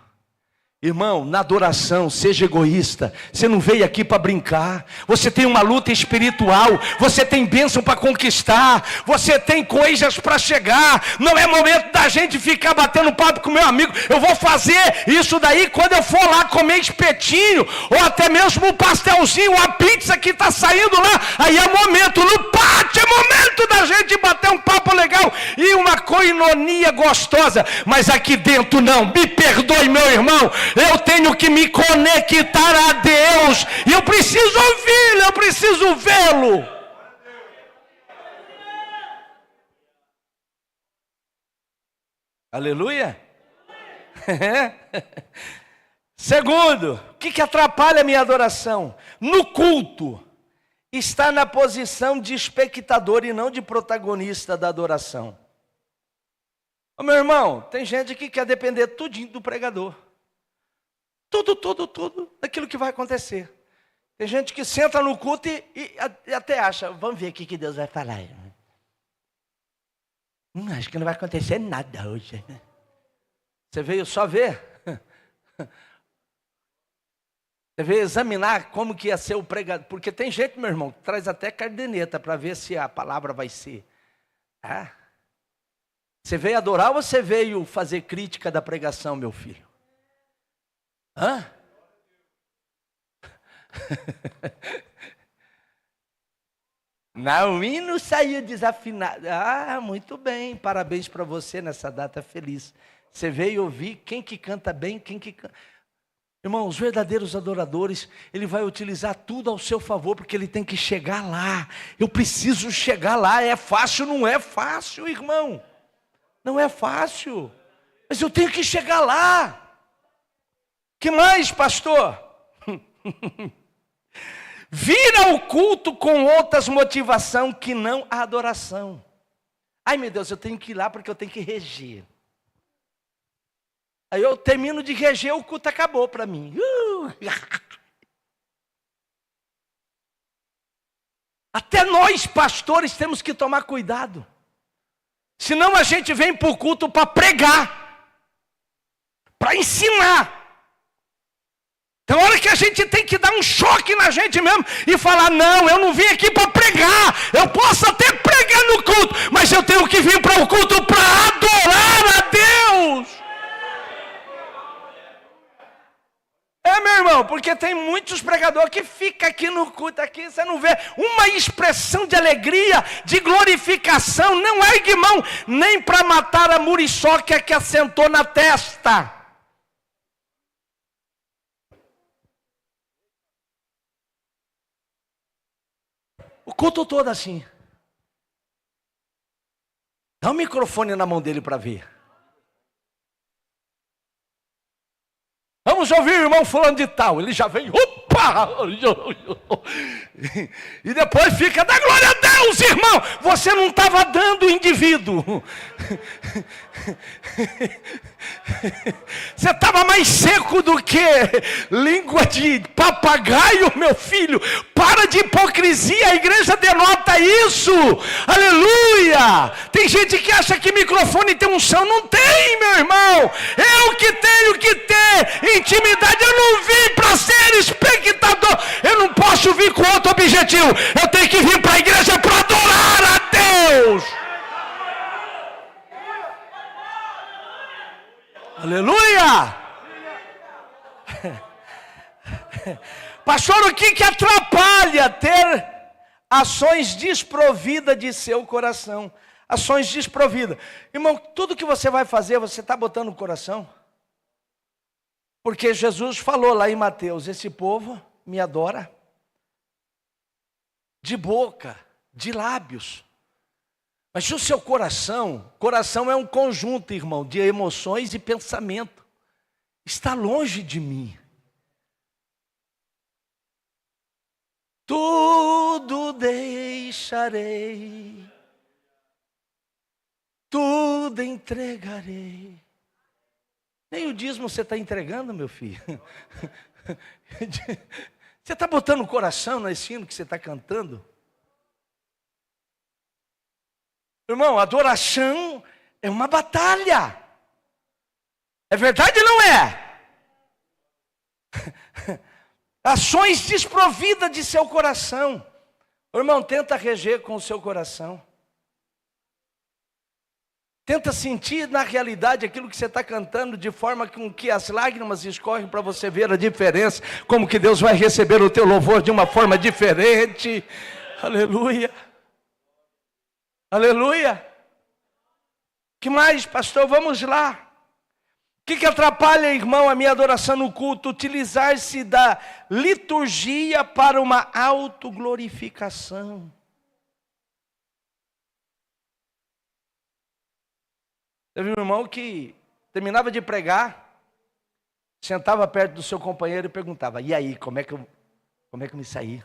Irmão, na adoração, seja egoísta. Você não veio aqui para brincar. Você tem uma luta espiritual. Você tem bênção para conquistar. Você tem coisas para chegar. Não é momento da gente ficar batendo papo com meu amigo. Eu vou fazer isso daí quando eu for lá comer espetinho, ou até mesmo um pastelzinho, a pizza que está saindo lá. Aí é momento, no pátio, é momento da gente bater um papo legal e uma coinonia gostosa. Mas aqui dentro não. Me perdoe, meu irmão. Eu tenho que me conectar a Deus. E eu preciso ouvi-lo, eu preciso vê-lo. Aleluia. Segundo, o que atrapalha a minha adoração? No culto, está na posição de espectador e não de protagonista da adoração. Meu irmão, tem gente que quer depender tudinho do pregador. Tudo daquilo que vai acontecer. Tem gente que senta no culto e até acha: vamos ver o que Deus vai falar. Acho que não vai acontecer nada hoje. Você veio só ver? Você veio examinar como que ia ser o pregador. Porque tem gente, meu irmão, que traz até caderneta para ver se a palavra vai ser. Você veio adorar ou você veio fazer crítica da pregação, meu filho? Não, o hino saiu desafinado. Muito bem, parabéns para você nessa data feliz. Você veio ouvir quem que canta bem, quem que canta. Irmão, os verdadeiros adoradores, ele vai utilizar tudo ao seu favor, porque ele tem que chegar lá. Eu preciso chegar lá. É fácil? Não é fácil, irmão. Não é fácil. Mas eu tenho que chegar lá. Que mais, pastor? Vir ao culto com outras motivações que não a adoração. Ai, meu Deus, eu tenho que ir lá porque eu tenho que reger. Aí eu termino de reger, o culto acabou para mim. Até nós, pastores, temos que tomar cuidado. Senão a gente vem para o culto para pregar, para ensinar. Tem hora que a gente tem que dar um choque na gente mesmo e falar: não, eu não vim aqui para pregar. Eu posso até pregar no culto, mas eu tenho que vir para o culto para adorar a Deus. meu irmão, porque tem muitos pregadores que ficam aqui no culto, aqui você não vê uma expressão de alegria, de glorificação, não ergue mão, nem para matar a muriçoca que assentou na testa. O culto todo assim. Dá o microfone na mão dele para ver. Vamos ouvir o irmão fulano de tal. Ele já vem, opa! E depois fica, dá glória a Deus, irmão. Você não estava dando o indivíduo. Você estava mais seco do que língua de papagaio, meu filho. Para de hipocrisia, a igreja denota isso. Aleluia! Tem gente que acha que microfone tem unção. Não tem, meu irmão. Eu que tenho que ter intimidade. Eu não vim para ser espectador. Eu não posso vir com outro objetivo. Eu tenho que vir para a igreja para adorar a Deus. Aleluia! Pastor, o que atrapalha ter ações desprovidas de seu coração? Ações desprovidas. Irmão, tudo que você vai fazer, você está botando no coração? Porque Jesus falou lá em Mateus, esse povo me adora de boca, de lábios. Mas o seu coração é um conjunto, irmão, de emoções e pensamento. Está longe de mim. Tudo deixarei, tudo entregarei. Nem o dízimo você está entregando, meu filho. Você está botando o coração nesse hino que você está cantando? Irmão, adoração é uma batalha. É verdade ou não é? Ações desprovidas de seu coração. Irmão, tenta reger com o seu coração. Tenta sentir na realidade aquilo que você está cantando, de forma com que as lágrimas escorrem para você ver a diferença. Como que Deus vai receber o teu louvor de uma forma diferente. Aleluia. Aleluia. Que mais, pastor? Vamos lá. O que atrapalha, irmão, a minha adoração no culto? Utilizar-se da liturgia para uma autoglorificação. Teve um irmão que terminava de pregar, sentava perto do seu companheiro e perguntava, e aí, como é que eu me saí?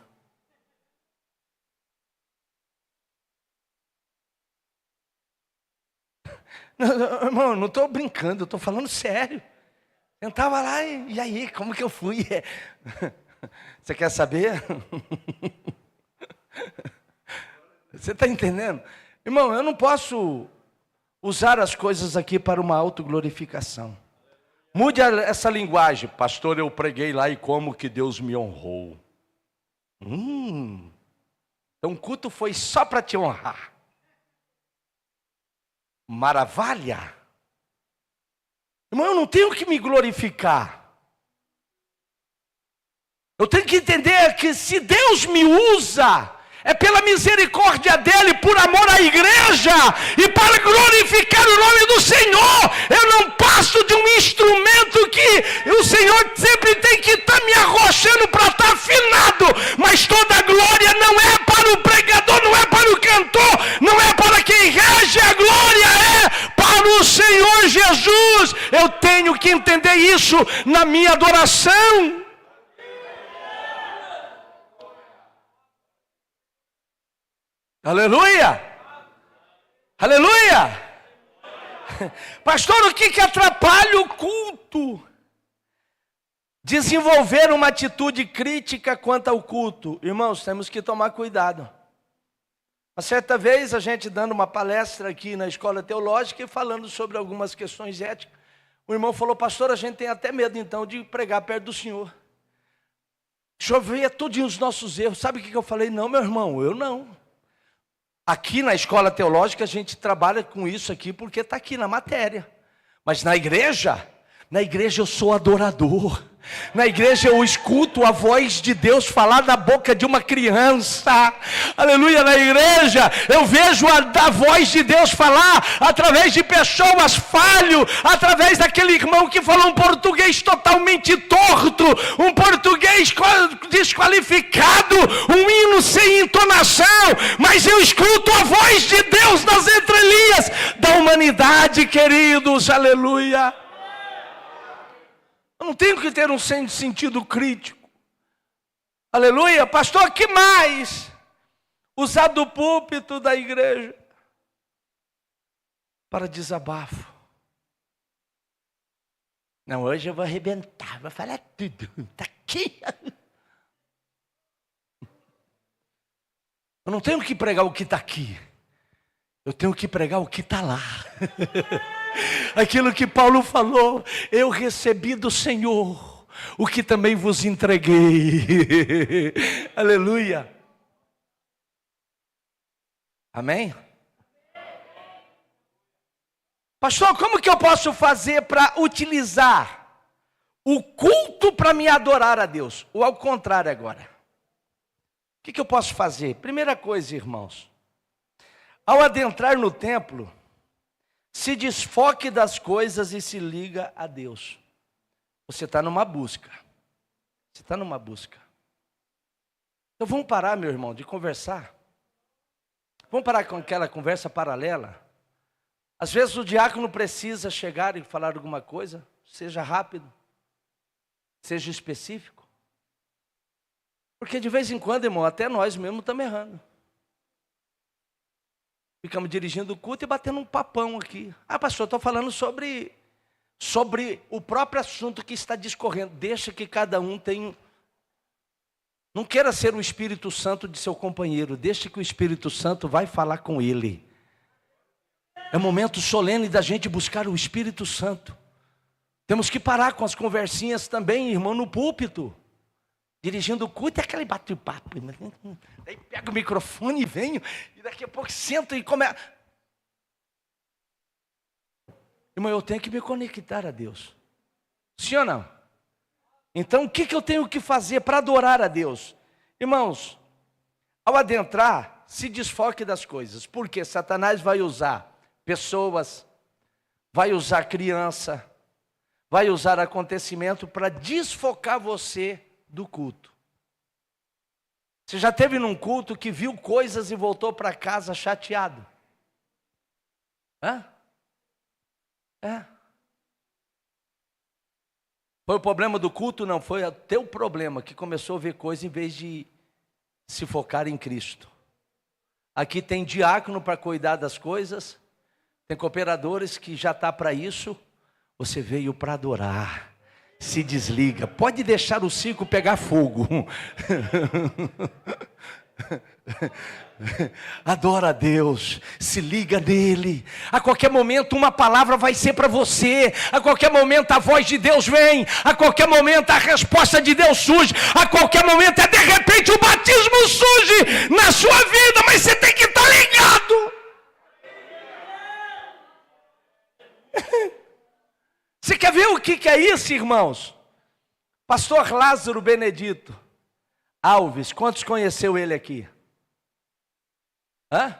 Não, irmão, não estou brincando, estou falando sério. Sentava lá e aí, como que eu fui? Você quer saber? Você está entendendo? Irmão, eu não posso usar as coisas aqui para uma autoglorificação. Mude essa linguagem. Pastor, eu preguei lá e como que Deus me honrou. Então o culto foi só para te honrar. Maravilha. Irmão, eu não tenho que me glorificar. Eu tenho que entender que se Deus me usa, é pela misericórdia dele, por amor à igreja e para glorificar o nome do Senhor. Eu não passo de um instrumento que o Senhor sempre tem que estar me arrochando para estar afinado. Mas toda a glória não é para o pregador, não é para o cantor, não é para quem rege, a glória é para o Senhor Jesus. Eu tenho que entender isso na minha adoração. Aleluia! Aleluia! Pastor, o que atrapalha o culto? Desenvolver uma atitude crítica quanto ao culto. Irmãos, temos que tomar cuidado. Uma certa vez, a gente dando uma palestra aqui na escola teológica e falando sobre algumas questões éticas, o irmão falou, pastor, a gente tem até medo então de pregar perto do senhor. O senhor vê todos os nossos erros. Sabe o que eu falei? Não, meu irmão, eu não. Aqui na escola teológica a gente trabalha com isso aqui porque está aqui na matéria. Mas na igreja, Na igreja eu sou adorador. Na igreja eu escuto a voz de Deus falar da boca de uma criança. Aleluia. Na igreja eu vejo a voz de Deus falar através de pessoas falho, através daquele irmão que falou um português totalmente torto, um português desqualificado, um hino sem entonação, mas eu escuto a voz de Deus nas entrelinhas da humanidade, queridos. Aleluia. Eu não tenho que ter um sentido crítico. Aleluia. Pastor, que mais? Usar do púlpito da igreja para desabafo. Não, hoje eu vou arrebentar, vou falar tudo. Está aqui. Eu não tenho que pregar o que está aqui. Eu tenho que pregar o que está lá. Aquilo que Paulo falou, eu recebi do Senhor o que também vos entreguei. Aleluia. Amém? Pastor, como que eu posso fazer para utilizar o culto para me adorar a Deus? Ou ao contrário agora? O que eu posso fazer? Primeira coisa, irmãos, ao adentrar no templo, se desfoque das coisas e se liga a Deus. Você está numa busca. Você está numa busca. Então vamos parar, meu irmão, de conversar. Vamos parar com aquela conversa paralela. Às vezes o diácono precisa chegar e falar alguma coisa. Seja rápido. Seja específico. Porque de vez em quando, irmão, até nós mesmos estamos errando. Ficamos dirigindo o culto e batendo um papão aqui. Ah, pastor, estou falando sobre o próprio assunto que está discorrendo. Deixa que cada um tenha... Não queira ser o Espírito Santo de seu companheiro. Deixa que o Espírito Santo vai falar com ele. É um momento solene da gente buscar o Espírito Santo. Temos que parar com as conversinhas também, irmão, no púlpito. Dirigindo o culto é aquele bate-papo. Daí pega o microfone e venho, e daqui a pouco sento e começa. Irmão, eu tenho que me conectar a Deus. Sim ou não? Então, o que eu tenho que fazer para adorar a Deus? Irmãos, ao adentrar, se desfoque das coisas. Porque Satanás vai usar pessoas, vai usar criança, vai usar acontecimento para desfocar você do culto. Você já esteve num culto que viu coisas e voltou para casa chateado? Hã? É. Foi o problema do culto? Não, foi o teu problema, que começou a ver coisa em vez de se focar em Cristo. Aqui tem diácono para cuidar das coisas, tem cooperadores que já está para isso. Você veio para adorar. Se desliga, pode deixar o circo pegar fogo. Adora a Deus, se liga nele. A qualquer momento uma palavra vai ser para você. A qualquer momento a voz de Deus vem. A qualquer momento a resposta de Deus surge. A qualquer momento de repente o batismo surge na sua vida. Mas você tem que estar ligado. Você quer ver o que é isso, irmãos? Pastor Lázaro Benedito Alves, quantos conheceu ele aqui? Hã?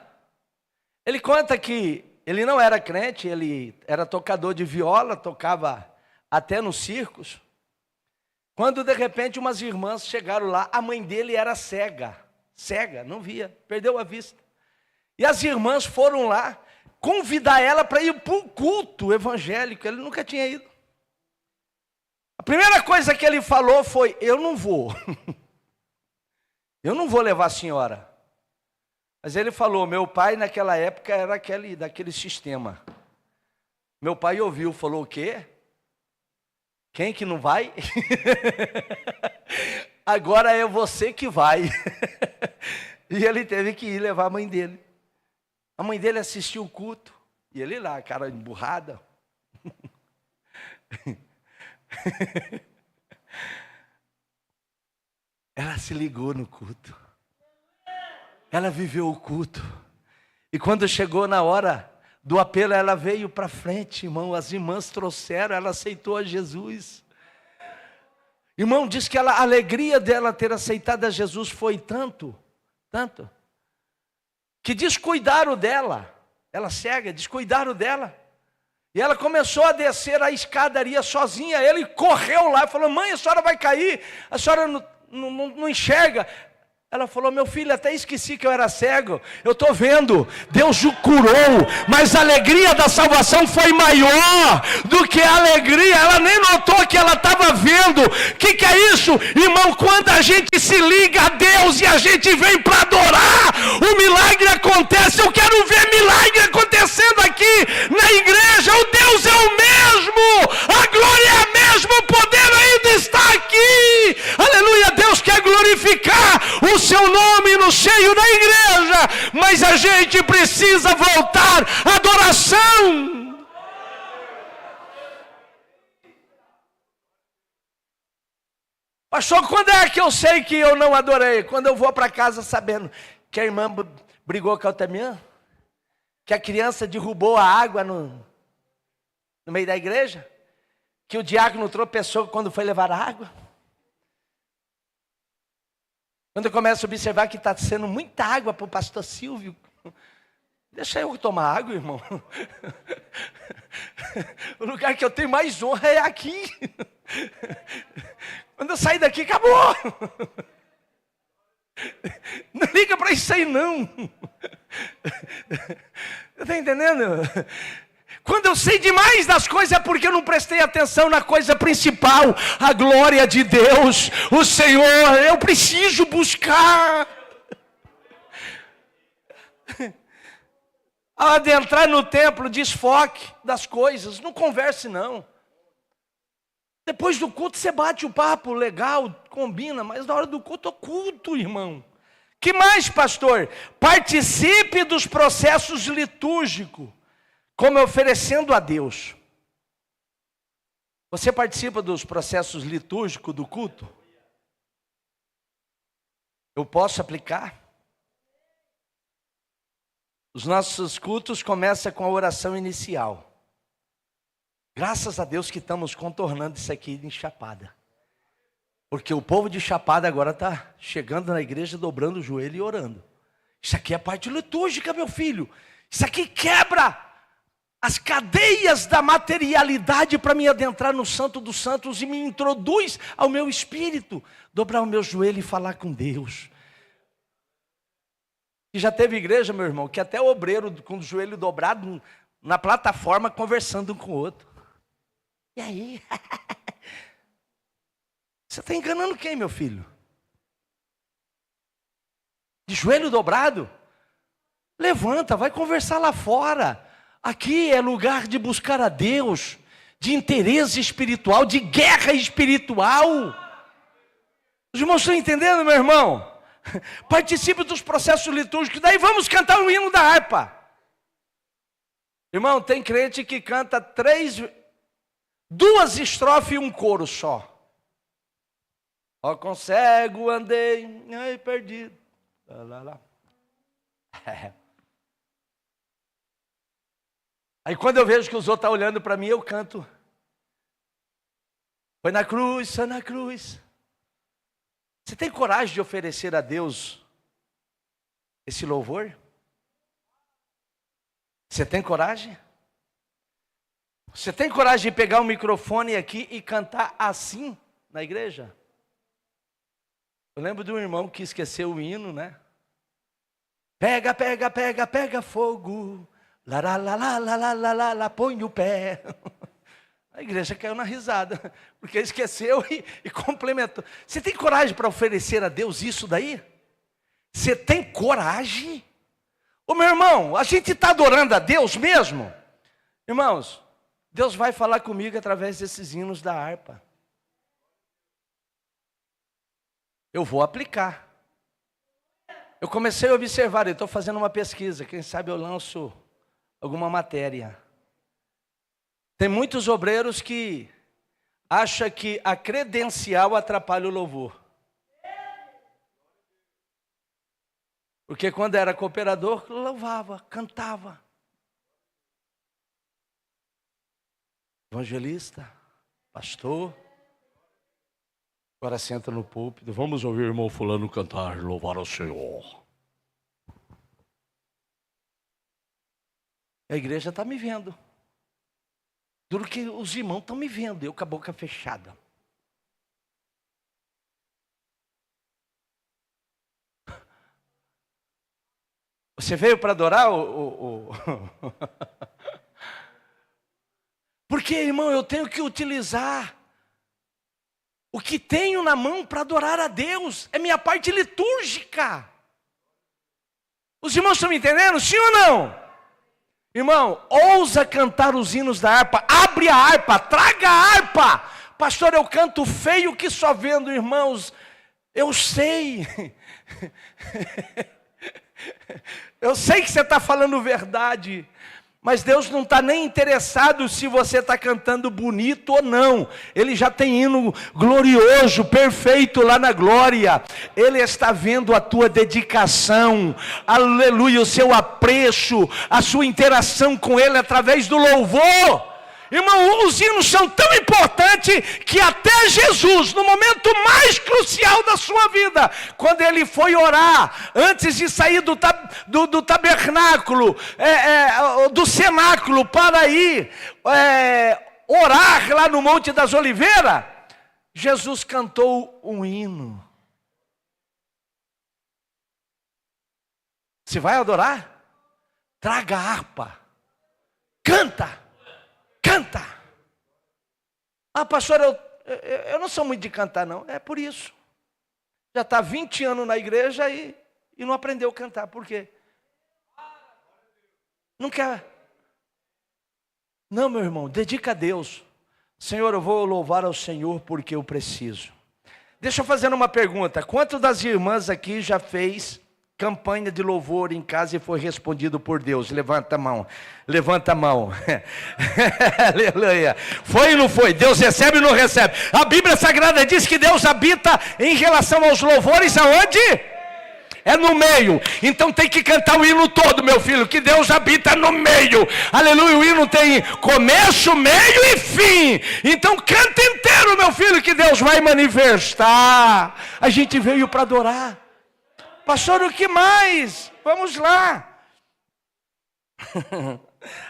Ele conta que ele não era crente, ele era tocador de viola, tocava até nos circos. Quando de repente umas irmãs chegaram lá, a mãe dele era cega, não via, perdeu a vista. E as irmãs foram lá convidar ela para ir para um culto evangélico, ele nunca tinha ido. A primeira coisa que ele falou foi: eu não vou. Eu não vou levar a senhora. Mas ele falou: meu pai naquela época era daquele sistema. Meu pai ouviu, falou: o quê? Quem que não vai? Agora é você que vai. E ele teve que ir levar a mãe dele. A mãe dele assistiu o culto. E ele lá, cara emburrada. Ela se ligou no culto. Ela viveu o culto. E quando chegou na hora do apelo, ela veio para frente, irmão. As irmãs trouxeram, ela aceitou a Jesus. Irmão, diz que a alegria dela ter aceitado a Jesus foi tanto, que descuidaram dela. Ela cega, descuidaram dela. E ela começou a descer a escadaria sozinha. Ele correu lá e falou: mãe, a senhora vai cair, a senhora não enxerga. Ela falou: meu filho, até esqueci que eu era cego, eu estou vendo, Deus o curou, mas a alegria da salvação foi maior do que a alegria, ela nem notou que ela estava vendo. O que é isso? Irmão, quando a gente se liga a Deus e a gente vem para adorar, o milagre acontece. Eu quero ver milagre acontecendo aqui na igreja. O Deus é o mesmo, a glória é a mesma, o poder ainda está aqui, aleluia. Deus quer glorificar o seu nome no seio da igreja, mas a gente precisa voltar à adoração. Pastor, quando é que eu sei que eu não adorei? Quando eu vou para casa sabendo que a irmã brigou com a outra irmã, que a criança derrubou a água no meio da igreja, que o diácono tropeçou quando foi levar a água. Quando eu começo a observar que está sendo muita água para o pastor Silvio, deixa eu tomar água, irmão. O lugar que eu tenho mais honra é aqui. Quando eu sair daqui, acabou. Não liga para isso aí, não. Está entendendo? Quando eu sei demais das coisas é porque eu não prestei atenção na coisa principal, a glória de Deus, o Senhor. Eu preciso buscar. Ao adentrar no templo, desfoque das coisas, não converse não. Depois do culto você bate o papo, legal, combina, mas na hora do culto é culto, irmão. Que mais, pastor? Participe dos processos litúrgicos, como oferecendo a Deus. Você participa dos processos litúrgicos do culto? Eu posso aplicar? Os nossos cultos começam com a oração inicial. Graças a Deus que estamos contornando isso aqui em Chapada. Porque o povo de Chapada agora está chegando na igreja, dobrando o joelho e orando. Isso aqui é parte litúrgica, meu filho. Isso aqui quebra as cadeias da materialidade para me adentrar no Santo dos Santos e me introduz ao meu espírito, dobrar o meu joelho e falar com Deus. E já teve igreja, meu irmão, que até o obreiro com o joelho dobrado na plataforma conversando um com o outro. E aí? Você está enganando quem, meu filho? De joelho dobrado? Levanta, vai conversar lá fora. Aqui é lugar de buscar a Deus, de interesse espiritual, de guerra espiritual. Os irmãos estão entendendo, meu irmão? Participe dos processos litúrgicos, daí vamos cantar o hino da harpa. Irmão, tem crente que canta 2 estrofes e um coro só. Ó, com cego andei, ai, perdido. Lá. Aí quando eu vejo que os outros estão olhando para mim, eu canto. Foi na cruz, foi na cruz. Você tem coragem de oferecer a Deus esse louvor? Você tem coragem? Você tem coragem de pegar o microfone aqui e cantar assim na igreja? Eu lembro de um irmão que esqueceu o hino, né? Pega, pega, pega, pega fogo. Lá, lá, lá, lá, lá, lá, lá, lá, lá, põe o pé. A igreja caiu na risada, porque esqueceu e complementou. Você tem coragem para oferecer a Deus isso daí? Você tem coragem? Ô meu irmão, a gente está adorando a Deus mesmo? Irmãos, Deus vai falar comigo através desses hinos da harpa. Eu vou aplicar. Eu comecei a observar, eu estou fazendo uma pesquisa, quem sabe eu lanço alguma matéria. Tem muitos obreiros que acham que a credencial atrapalha o louvor. Porque quando era cooperador, louvava, cantava. evangelista, pastor. Agora senta no púlpito, vamos ouvir o irmão fulano cantar, louvar ao Senhor. A igreja está me vendo. Duro que os irmãos estão me vendo, eu com a boca fechada. Você veio para adorar Porque, irmão, eu tenho que utilizar o que tenho na mão para adorar a Deus. É minha parte litúrgica. Os irmãos estão me entendendo? Sim ou não? Irmão, ousa cantar os hinos da harpa. Abre a harpa, traga a harpa. Pastor, eu canto feio que só vendo, irmãos. Eu sei. Eu sei que você está falando verdade. Mas Deus não está nem interessado se você está cantando bonito ou não. Ele já tem hino glorioso, perfeito lá na glória. Ele está vendo a tua dedicação, aleluia, o seu apreço, a sua interação com Ele através do louvor. Irmão, os hinos são tão importantes que até Jesus, no momento mais crucial da sua vida, quando ele foi orar, antes de sair do tabernáculo, do cenáculo, para ir orar lá no Monte das Oliveiras, Jesus cantou um hino. Você vai adorar? Traga a harpa, canta. Canta. Ah, pastor, eu não sou muito de cantar, não. É por isso. Já está 20 anos na igreja e não aprendeu a cantar. Por quê? Não quer. Não, meu irmão, dedica a Deus. Senhor, eu vou louvar ao Senhor porque eu preciso. Deixa eu fazer uma pergunta. Quantas das irmãs aqui já fez campanha de louvor em casa e foi respondido por Deus? Levanta a mão. Levanta a mão. Aleluia. Foi ou não foi? Deus recebe ou não recebe? A Bíblia Sagrada diz que Deus habita em relação aos louvores aonde? É no meio. Então tem que cantar o hino todo, meu filho, que Deus habita no meio. Aleluia. O hino tem começo, meio e fim. Então canta inteiro, meu filho, que Deus vai manifestar. A gente veio para adorar. Pastor, o que mais? Vamos lá.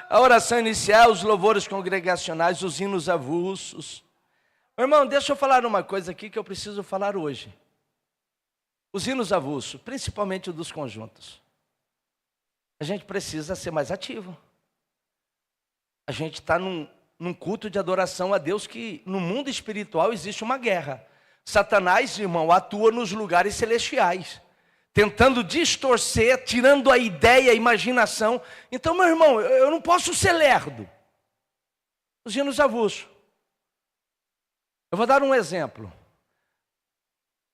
A oração inicial, os louvores congregacionais, os hinos avulsos. Irmão, deixa eu falar uma coisa aqui que eu preciso falar hoje. Os hinos avulsos, principalmente os dos conjuntos. A gente precisa ser mais ativo. A gente está num culto de adoração a Deus que no mundo espiritual existe uma guerra. Satanás, irmão, atua nos lugares celestiais, tentando distorcer, tirando a ideia, a imaginação. Então, meu irmão, eu não posso ser lerdo. Os hinos avulsos. Eu vou dar um exemplo.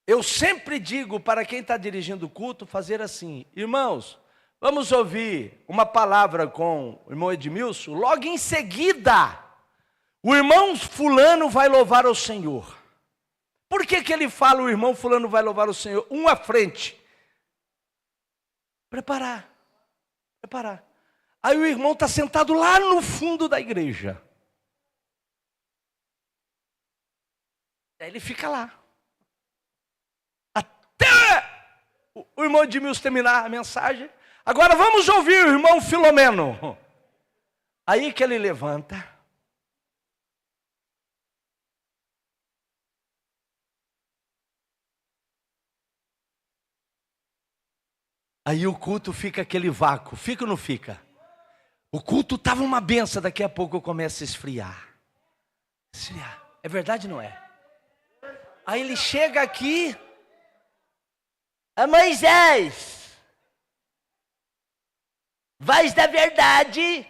Eu sempre digo para quem está dirigindo o culto, fazer assim: irmãos, vamos ouvir uma palavra com o irmão Edmilson, logo em seguida, o irmão fulano vai louvar ao Senhor. Por que ele fala o irmão fulano vai louvar ao Senhor? Um à frente. Preparar. Aí o irmão está sentado lá no fundo da igreja. Aí ele fica lá. Até o irmão Edmilson terminar a mensagem. Agora vamos ouvir o irmão Filomeno. Aí que ele levanta. Aí o culto fica aquele vácuo. Fica ou não fica? O culto estava uma benção, daqui a pouco começa a esfriar. Esfriar. É verdade ou não é? Aí ele chega aqui. Moisés, vais da verdade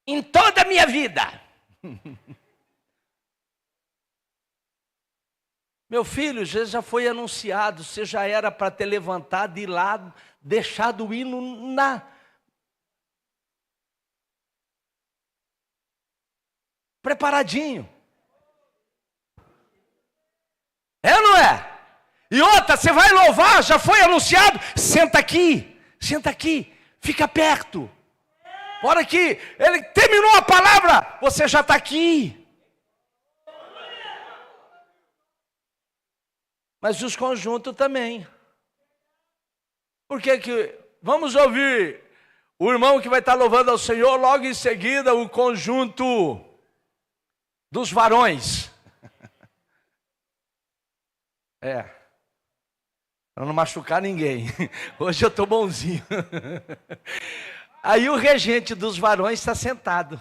em toda a minha vida. Meu filho, já foi anunciado, você já era para ter levantado e ir lá, deixado o hino preparadinho. É ou não é? E outra, você vai louvar, já foi anunciado, senta aqui, fica perto. Fora que ele terminou a palavra, você já está aqui. Mas os conjuntos também. Por que vamos ouvir o irmão que vai estar louvando ao Senhor, logo em seguida o conjunto dos varões. Para não machucar ninguém. Hoje eu estou bonzinho. Aí o regente dos varões está sentado.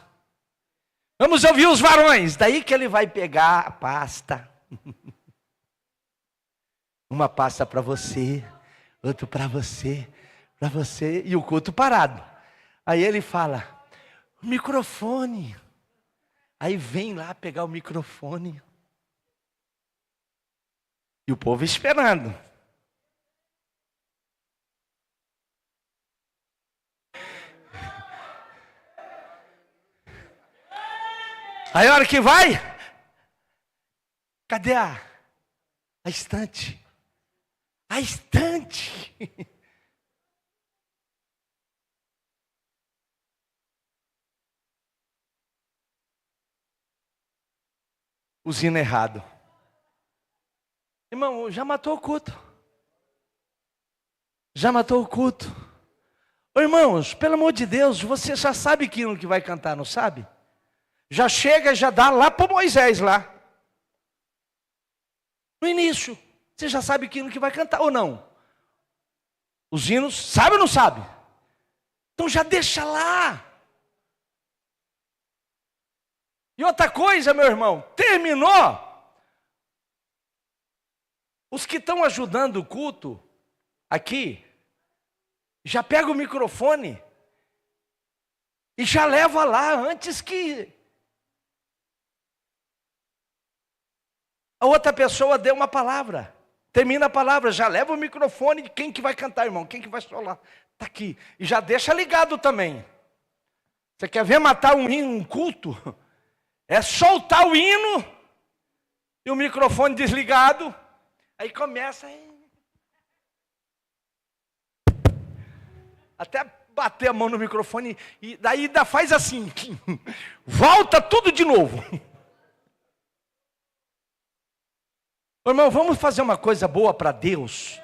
Vamos ouvir os varões. Daí que ele vai pegar a pasta. Uma pasta para você, outro para você, e o culto parado. Aí ele fala, microfone. Aí vem lá pegar o microfone. E o povo esperando. Aí a hora que vai, cadê a estante? A estante. Usina errado. Irmão, já matou o culto. Já matou o culto. Ô, irmãos, pelo amor de Deus, você já sabe aquilo que vai cantar, não sabe? Já chega, já dá lá para Moisés lá. No início, você já sabe aquilo que vai cantar ou não? Os hinos, sabe ou não sabe? Então já deixa lá. E outra coisa, meu irmão, terminou. Os que estão ajudando o culto aqui, já pega o microfone e já leva lá antes que a outra pessoa dê uma palavra. Termina a palavra, já leva o microfone. Quem que vai cantar, irmão? Quem que vai solar? Está aqui. E já deixa ligado também. Você quer ver matar um hino, um culto? É soltar o hino e o microfone desligado. Aí começa até bater a mão no microfone e daí ainda faz assim. Volta tudo de novo. Irmão, vamos fazer uma coisa boa para Deus.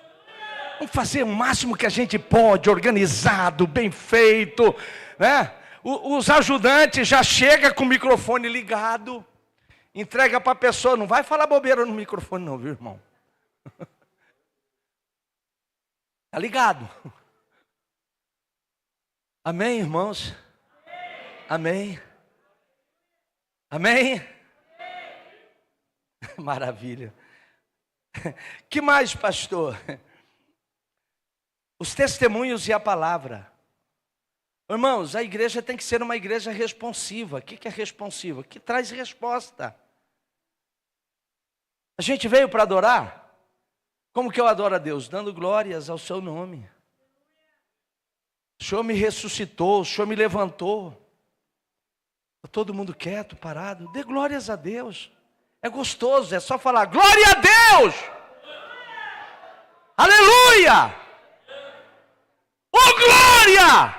Vamos fazer o máximo que a gente pode, organizado, bem feito, né? Os ajudantes já chegam com o microfone ligado, entrega para a pessoa, não vai falar bobeira no microfone não, viu, irmão? Está ligado? Amém, irmãos? Amém? Amém? Maravilha. Que mais, pastor? Os testemunhos e a palavra. Irmãos, a igreja tem que ser uma igreja responsiva. O que é responsiva? Que traz resposta. A gente veio para adorar. Como que eu adoro a Deus? Dando glórias ao seu nome. O Senhor me ressuscitou, o Senhor me levantou. Todo mundo quieto, parado. Dê glórias a Deus. É gostoso, é só falar, glória a Deus! Aleluia! Oh, glória!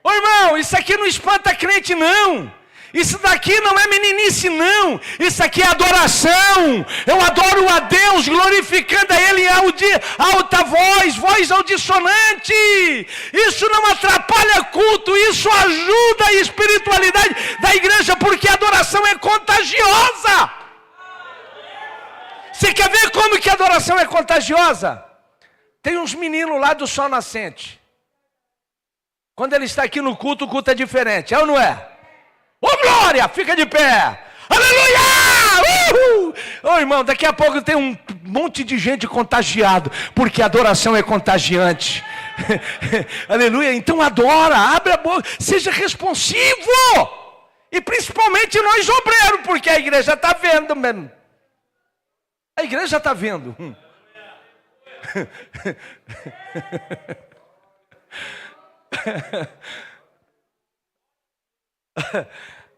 Ô irmão, isso aqui não espanta crente não. Isso daqui não é meninice não. Isso aqui é adoração. Eu adoro a Deus, glorificando a Ele em alta voz, voz aldissonante. Isso não atrapalha culto, isso ajuda a espiritualidade da igreja, porque a adoração é contagiosa. Você quer ver como que a adoração é contagiosa? Tem uns meninos lá do Sol Nascente. Quando ele está aqui no culto, o culto é diferente, é ou não é? Ô glória, fica de pé. Aleluia! Ô irmão, daqui a pouco tem um monte de gente contagiado, porque a adoração é contagiante. Aleluia, então adora, abre a boca, seja responsivo. E principalmente nós obreiros, porque a igreja está vendo mesmo. A igreja está vendo.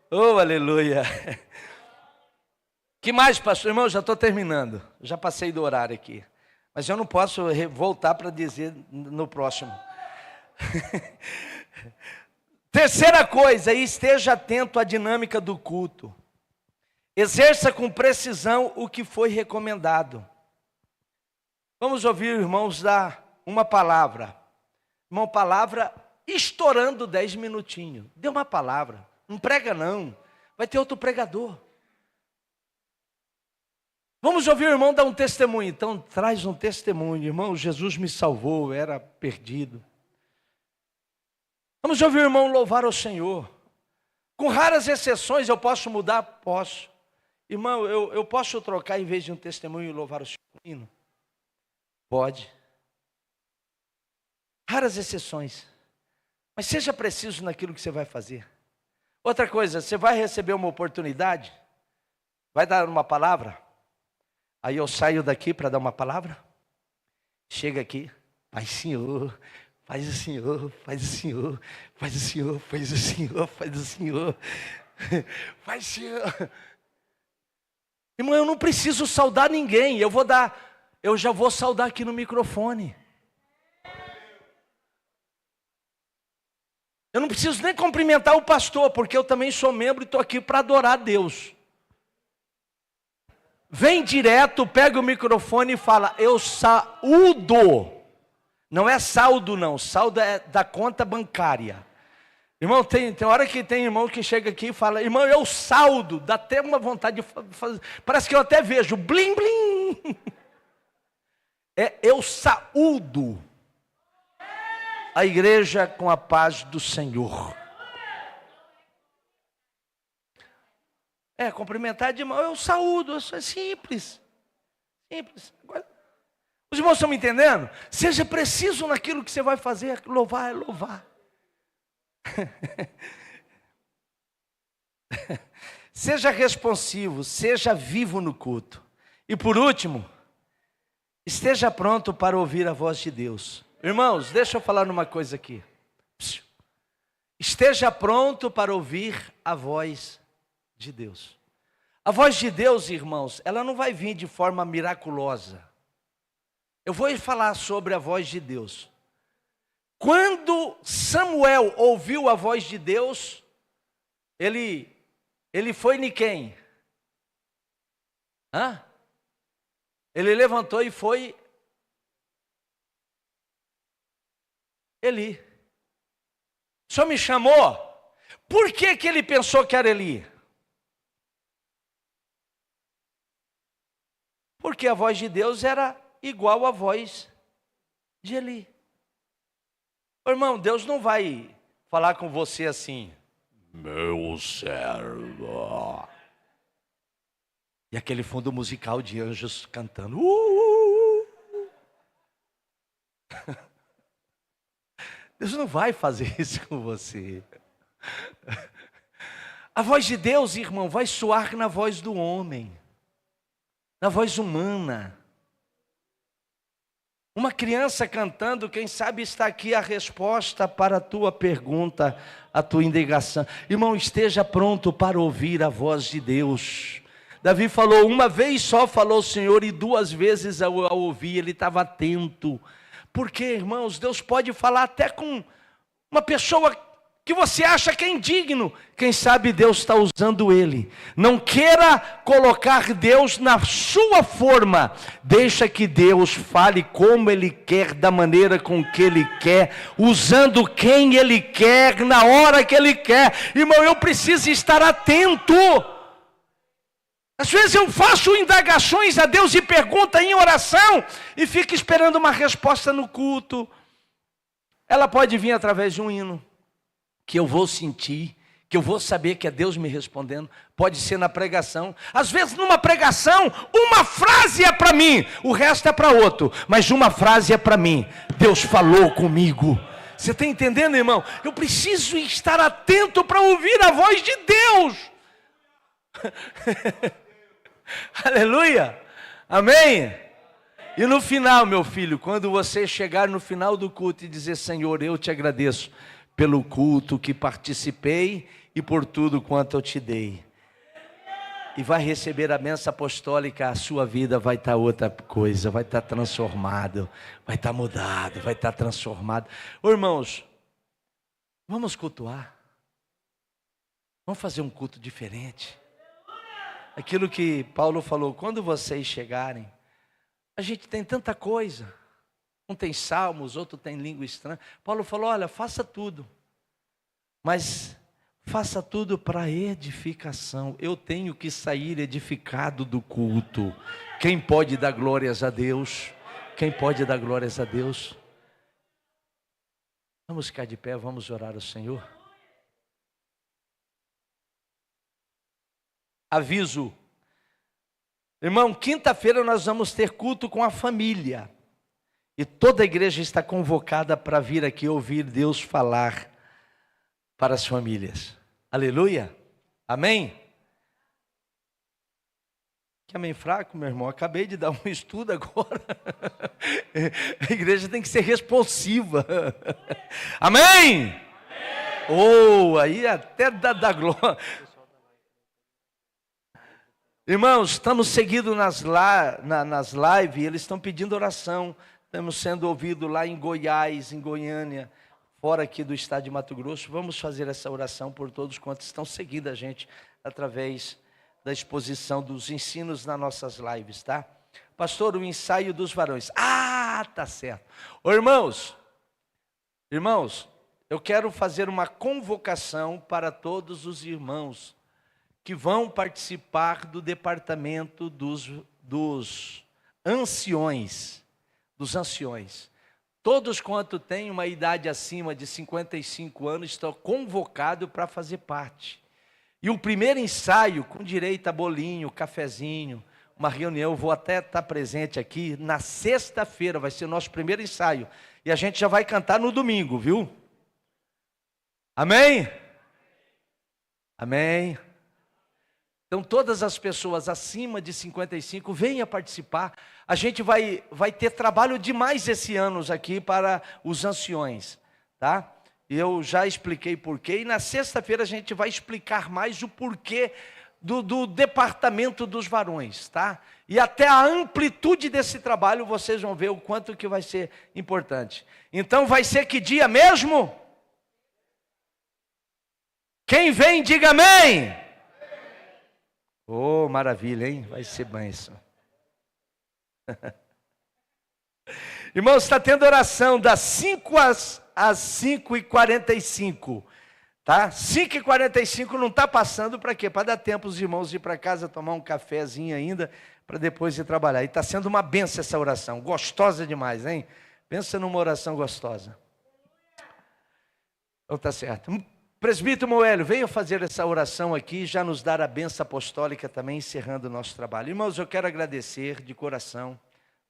Oh, aleluia. Que mais, pastor? Irmão, já estou terminando. Já passei do horário aqui. Mas eu não posso voltar para dizer no próximo. Terceira coisa, esteja atento à dinâmica do culto. Exerça com precisão o que foi recomendado. Vamos ouvir, irmãos, dar uma palavra. Uma palavra estourando 10 minutinhos. Dê uma palavra. Não prega não. Vai ter outro pregador. Vamos ouvir o irmão dar um testemunho. Então, traz um testemunho. Irmão, Jesus me salvou, eu era perdido. Vamos ouvir o irmão louvar ao Senhor. Com raras exceções, eu posso mudar? Posso. Irmão, eu posso trocar em vez de um testemunho e louvar o Senhor? Pode. Raras exceções. Mas seja preciso naquilo que você vai fazer. Outra coisa, você vai receber uma oportunidade? Vai dar uma palavra? Aí eu saio daqui para dar uma palavra? Chega aqui, Pai Senhor, faz o Senhor, faz o Senhor, faz o Senhor, faz o Senhor, faz o Senhor, faz o Senhor. Irmão, eu não preciso saudar ninguém, eu já vou saudar aqui no microfone. Eu não preciso nem cumprimentar o pastor, porque eu também sou membro e estou aqui para adorar a Deus. Vem direto, pega o microfone e fala, eu saúdo. Não é saldo não, saldo é da conta bancária. Irmão, tem hora que tem irmão que chega aqui e fala, irmão, eu saldo. Dá até uma vontade de fazer, parece que eu até vejo, blim, blim. Eu saúdo a igreja com a paz do Senhor. Cumprimentar de mão, eu saúdo, isso é simples. Simples. Agora, os irmãos estão me entendendo? Seja preciso naquilo que você vai fazer, louvar é louvar. Seja responsivo, seja vivo no culto. E por último, esteja pronto para ouvir a voz de Deus. Irmãos, deixa eu falar uma coisa aqui. Esteja pronto para ouvir a voz de Deus. A voz de Deus, irmãos, ela não vai vir de forma miraculosa. Eu vou falar sobre a voz de Deus. Quando Samuel ouviu a voz de Deus, ele foi em quem? Ele levantou e foi Eli. O Senhor me chamou? Por que ele pensou que era Eli? Porque a voz de Deus era igual à voz de Eli. Irmão, Deus não vai falar com você assim, meu servo. E aquele fundo musical de anjos cantando. Deus não vai fazer isso com você. A voz de Deus, irmão, vai soar na voz do homem, na voz humana. Uma criança cantando, quem sabe está aqui a resposta para a tua pergunta, a tua indagação. Irmão, esteja pronto para ouvir a voz de Deus. Davi falou, uma vez só falou o Senhor e 2 vezes ao ouvir, ele estava atento. Porque, irmãos, Deus pode falar até com uma pessoa que você acha que é indigno. Quem sabe Deus está usando ele. Não queira colocar Deus na sua forma. Deixa que Deus fale como Ele quer, da maneira com que Ele quer, usando quem Ele quer, na hora que Ele quer. Irmão, eu preciso estar atento. Às vezes eu faço indagações a Deus e pergunta em oração e fico esperando uma resposta no culto. Ela pode vir através de um hino, que eu vou sentir, que eu vou saber que é Deus me respondendo. Pode ser na pregação. Às vezes numa pregação, uma frase é para mim, o resto é para outro. Mas uma frase é para mim. Deus falou comigo. Você está entendendo, irmão? Eu preciso estar atento para ouvir a voz de Deus. Aleluia, amém? E no final, meu filho, quando você chegar no final do culto e dizer, Senhor, eu te agradeço pelo culto que participei e por tudo quanto eu te dei, e vai receber a bênção apostólica, a sua vida vai estar outra coisa, vai estar transformado, vai estar mudado, vai estar transformado. Ô, irmãos, vamos cultuar. Vamos fazer um culto diferente. Aquilo que Paulo falou, quando vocês chegarem, a gente tem tanta coisa. Um tem salmos, outro tem língua estranha. Paulo falou, olha, faça tudo. Mas faça tudo para edificação. Eu tenho que sair edificado do culto. Quem pode dar glórias a Deus? Quem pode dar glórias a Deus? Vamos ficar de pé, vamos orar ao Senhor. Aviso. Irmão, quinta-feira nós vamos ter culto com a família. E toda a igreja está convocada para vir aqui ouvir Deus falar para as famílias. Aleluia. Amém? Que amém fraco, meu irmão. Acabei de dar um estudo agora. A igreja tem que ser responsiva. Amém? Oh, aí até dá glória. Irmãos, estamos seguindo nas lives, eles estão pedindo oração. Estamos sendo ouvidos lá em Goiás, em Goiânia, fora aqui do estado de Mato Grosso. Vamos fazer essa oração por todos quantos estão seguindo a gente através da exposição dos ensinos nas nossas lives, tá? Pastor, o ensaio dos varões. Ah, tá certo. Ô, irmãos, eu quero fazer uma convocação para todos os irmãos que vão participar do departamento dos anciões. Todos quanto têm uma idade acima de 55 anos estão convocados para fazer parte. E o primeiro ensaio, com direito a bolinho, cafezinho, uma reunião, eu vou até estar presente aqui, na sexta-feira vai ser o nosso primeiro ensaio. E a gente já vai cantar no domingo, viu? Amém? Amém. Então todas as pessoas acima de 55 venham participar. A gente vai ter trabalho demais esse ano aqui para os anciões, tá? Eu já expliquei porquê e na sexta-feira a gente vai explicar mais o porquê do departamento dos varões, tá? E até a amplitude desse trabalho vocês vão ver o quanto que vai ser importante. Então vai ser que dia mesmo? Quem vem, diga amém. Oh, maravilha, hein? Vai ser bênção. Irmãos, está tendo oração das 5 às 5h45, tá? 5h45 não está passando para quê? Para dar tempo os irmãos ir para casa tomar um cafezinho ainda, para depois ir trabalhar. E está sendo uma benção essa oração, gostosa demais, hein? Pensa numa oração gostosa. Então tá certo. Presbítero Moélio, venha fazer essa oração aqui, já nos dar a benção apostólica também, encerrando o nosso trabalho. Irmãos, eu quero agradecer de coração,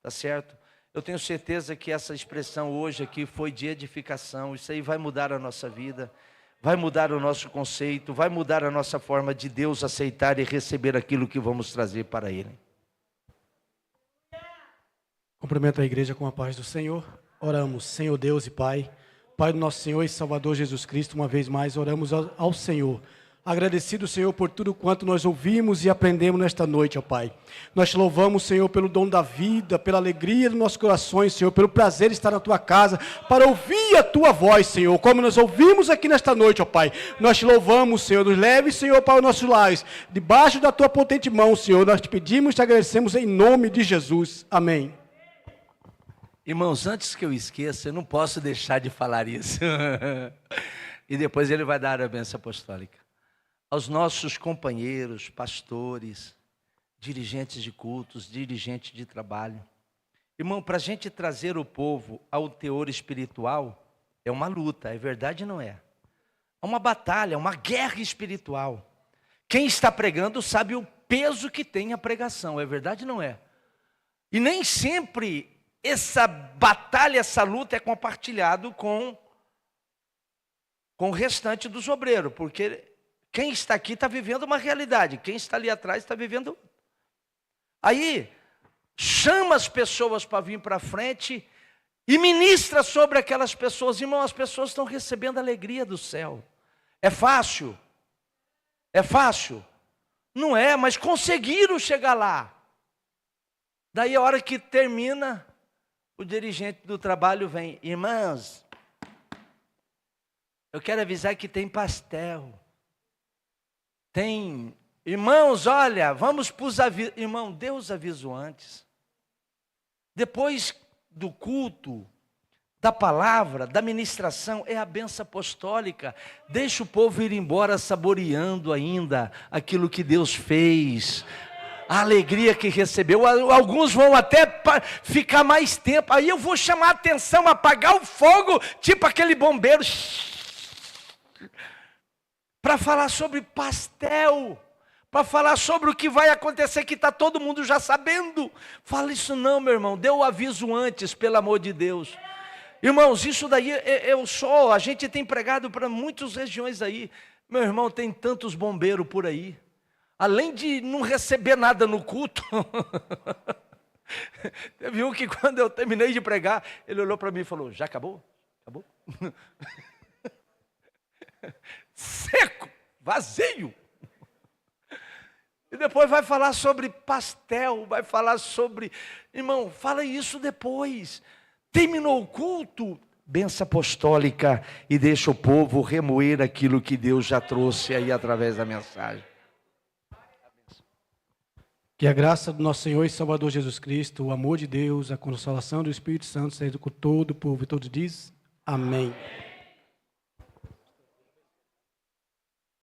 tá certo? Eu tenho certeza que essa expressão hoje aqui foi de edificação, isso aí vai mudar a nossa vida, vai mudar o nosso conceito, vai mudar a nossa forma de Deus aceitar e receber aquilo que vamos trazer para Ele. Cumprimento a igreja com a paz do Senhor. Oramos, Senhor Deus e Pai. Pai do nosso Senhor e Salvador Jesus Cristo, uma vez mais oramos ao Senhor. Agradecido, Senhor, por tudo quanto nós ouvimos e aprendemos nesta noite, ó Pai. Nós te louvamos, Senhor, pelo dom da vida, pela alegria dos nossos corações, Senhor, pelo prazer de estar na Tua casa, para ouvir a Tua voz, Senhor, como nós ouvimos aqui nesta noite, ó Pai. Nós te louvamos, Senhor, nos leve, Senhor, para os nossos lares, debaixo da Tua potente mão, Senhor. Nós te pedimos e te agradecemos em nome de Jesus. Amém. Irmãos, antes que eu esqueça, eu não posso deixar de falar isso. E depois ele vai dar a bênção apostólica. Aos nossos companheiros, pastores, dirigentes de cultos, dirigentes de trabalho. Irmão, para a gente trazer o povo ao teor espiritual, é uma luta, é verdade ou não é? É uma batalha, é uma guerra espiritual. Quem está pregando sabe o peso que tem a pregação, é verdade ou não é? E nem sempre essa batalha, essa luta é compartilhado com o restante dos obreiros, porque quem está aqui está vivendo uma realidade, quem está ali atrás está vivendo. Aí, chama as pessoas para vir para frente e ministra sobre aquelas pessoas. Irmão, as pessoas estão recebendo a alegria do céu. É fácil? É fácil? Não é, mas conseguiram chegar lá. Daí a hora que termina, o dirigente do trabalho vem: irmãos, eu quero avisar que tem pastel. Tem, irmãos, olha, vamos para os avisos. Irmão, Deus avisou antes. Depois do culto, da palavra, da ministração, é a bênção apostólica. Deixa o povo ir embora saboreando ainda aquilo que Deus fez, a alegria que recebeu. Alguns vão até ficar mais tempo. Aí eu vou chamar a atenção, apagar o fogo, tipo aquele bombeiro, para falar sobre pastel, para falar sobre o que vai acontecer, que está todo mundo já sabendo. Fala isso não, meu irmão, dê o aviso antes, pelo amor de Deus. Irmãos, isso daí a gente tem pregado para muitas regiões aí. Meu irmão, tem tantos bombeiros por aí. Além de não receber nada no culto. Teve um que quando eu terminei de pregar, ele olhou para mim e falou, já acabou? Acabou? Seco, vazio. E depois vai falar sobre pastel, vai falar sobre... Irmão, fala isso depois. Terminou o culto, bênção apostólica, e deixa o povo remoer aquilo que Deus já trouxe aí através da mensagem. Que a graça do nosso Senhor e Salvador Jesus Cristo, o amor de Deus, a consolação do Espírito Santo seja com todo o povo. E todos dizem amém.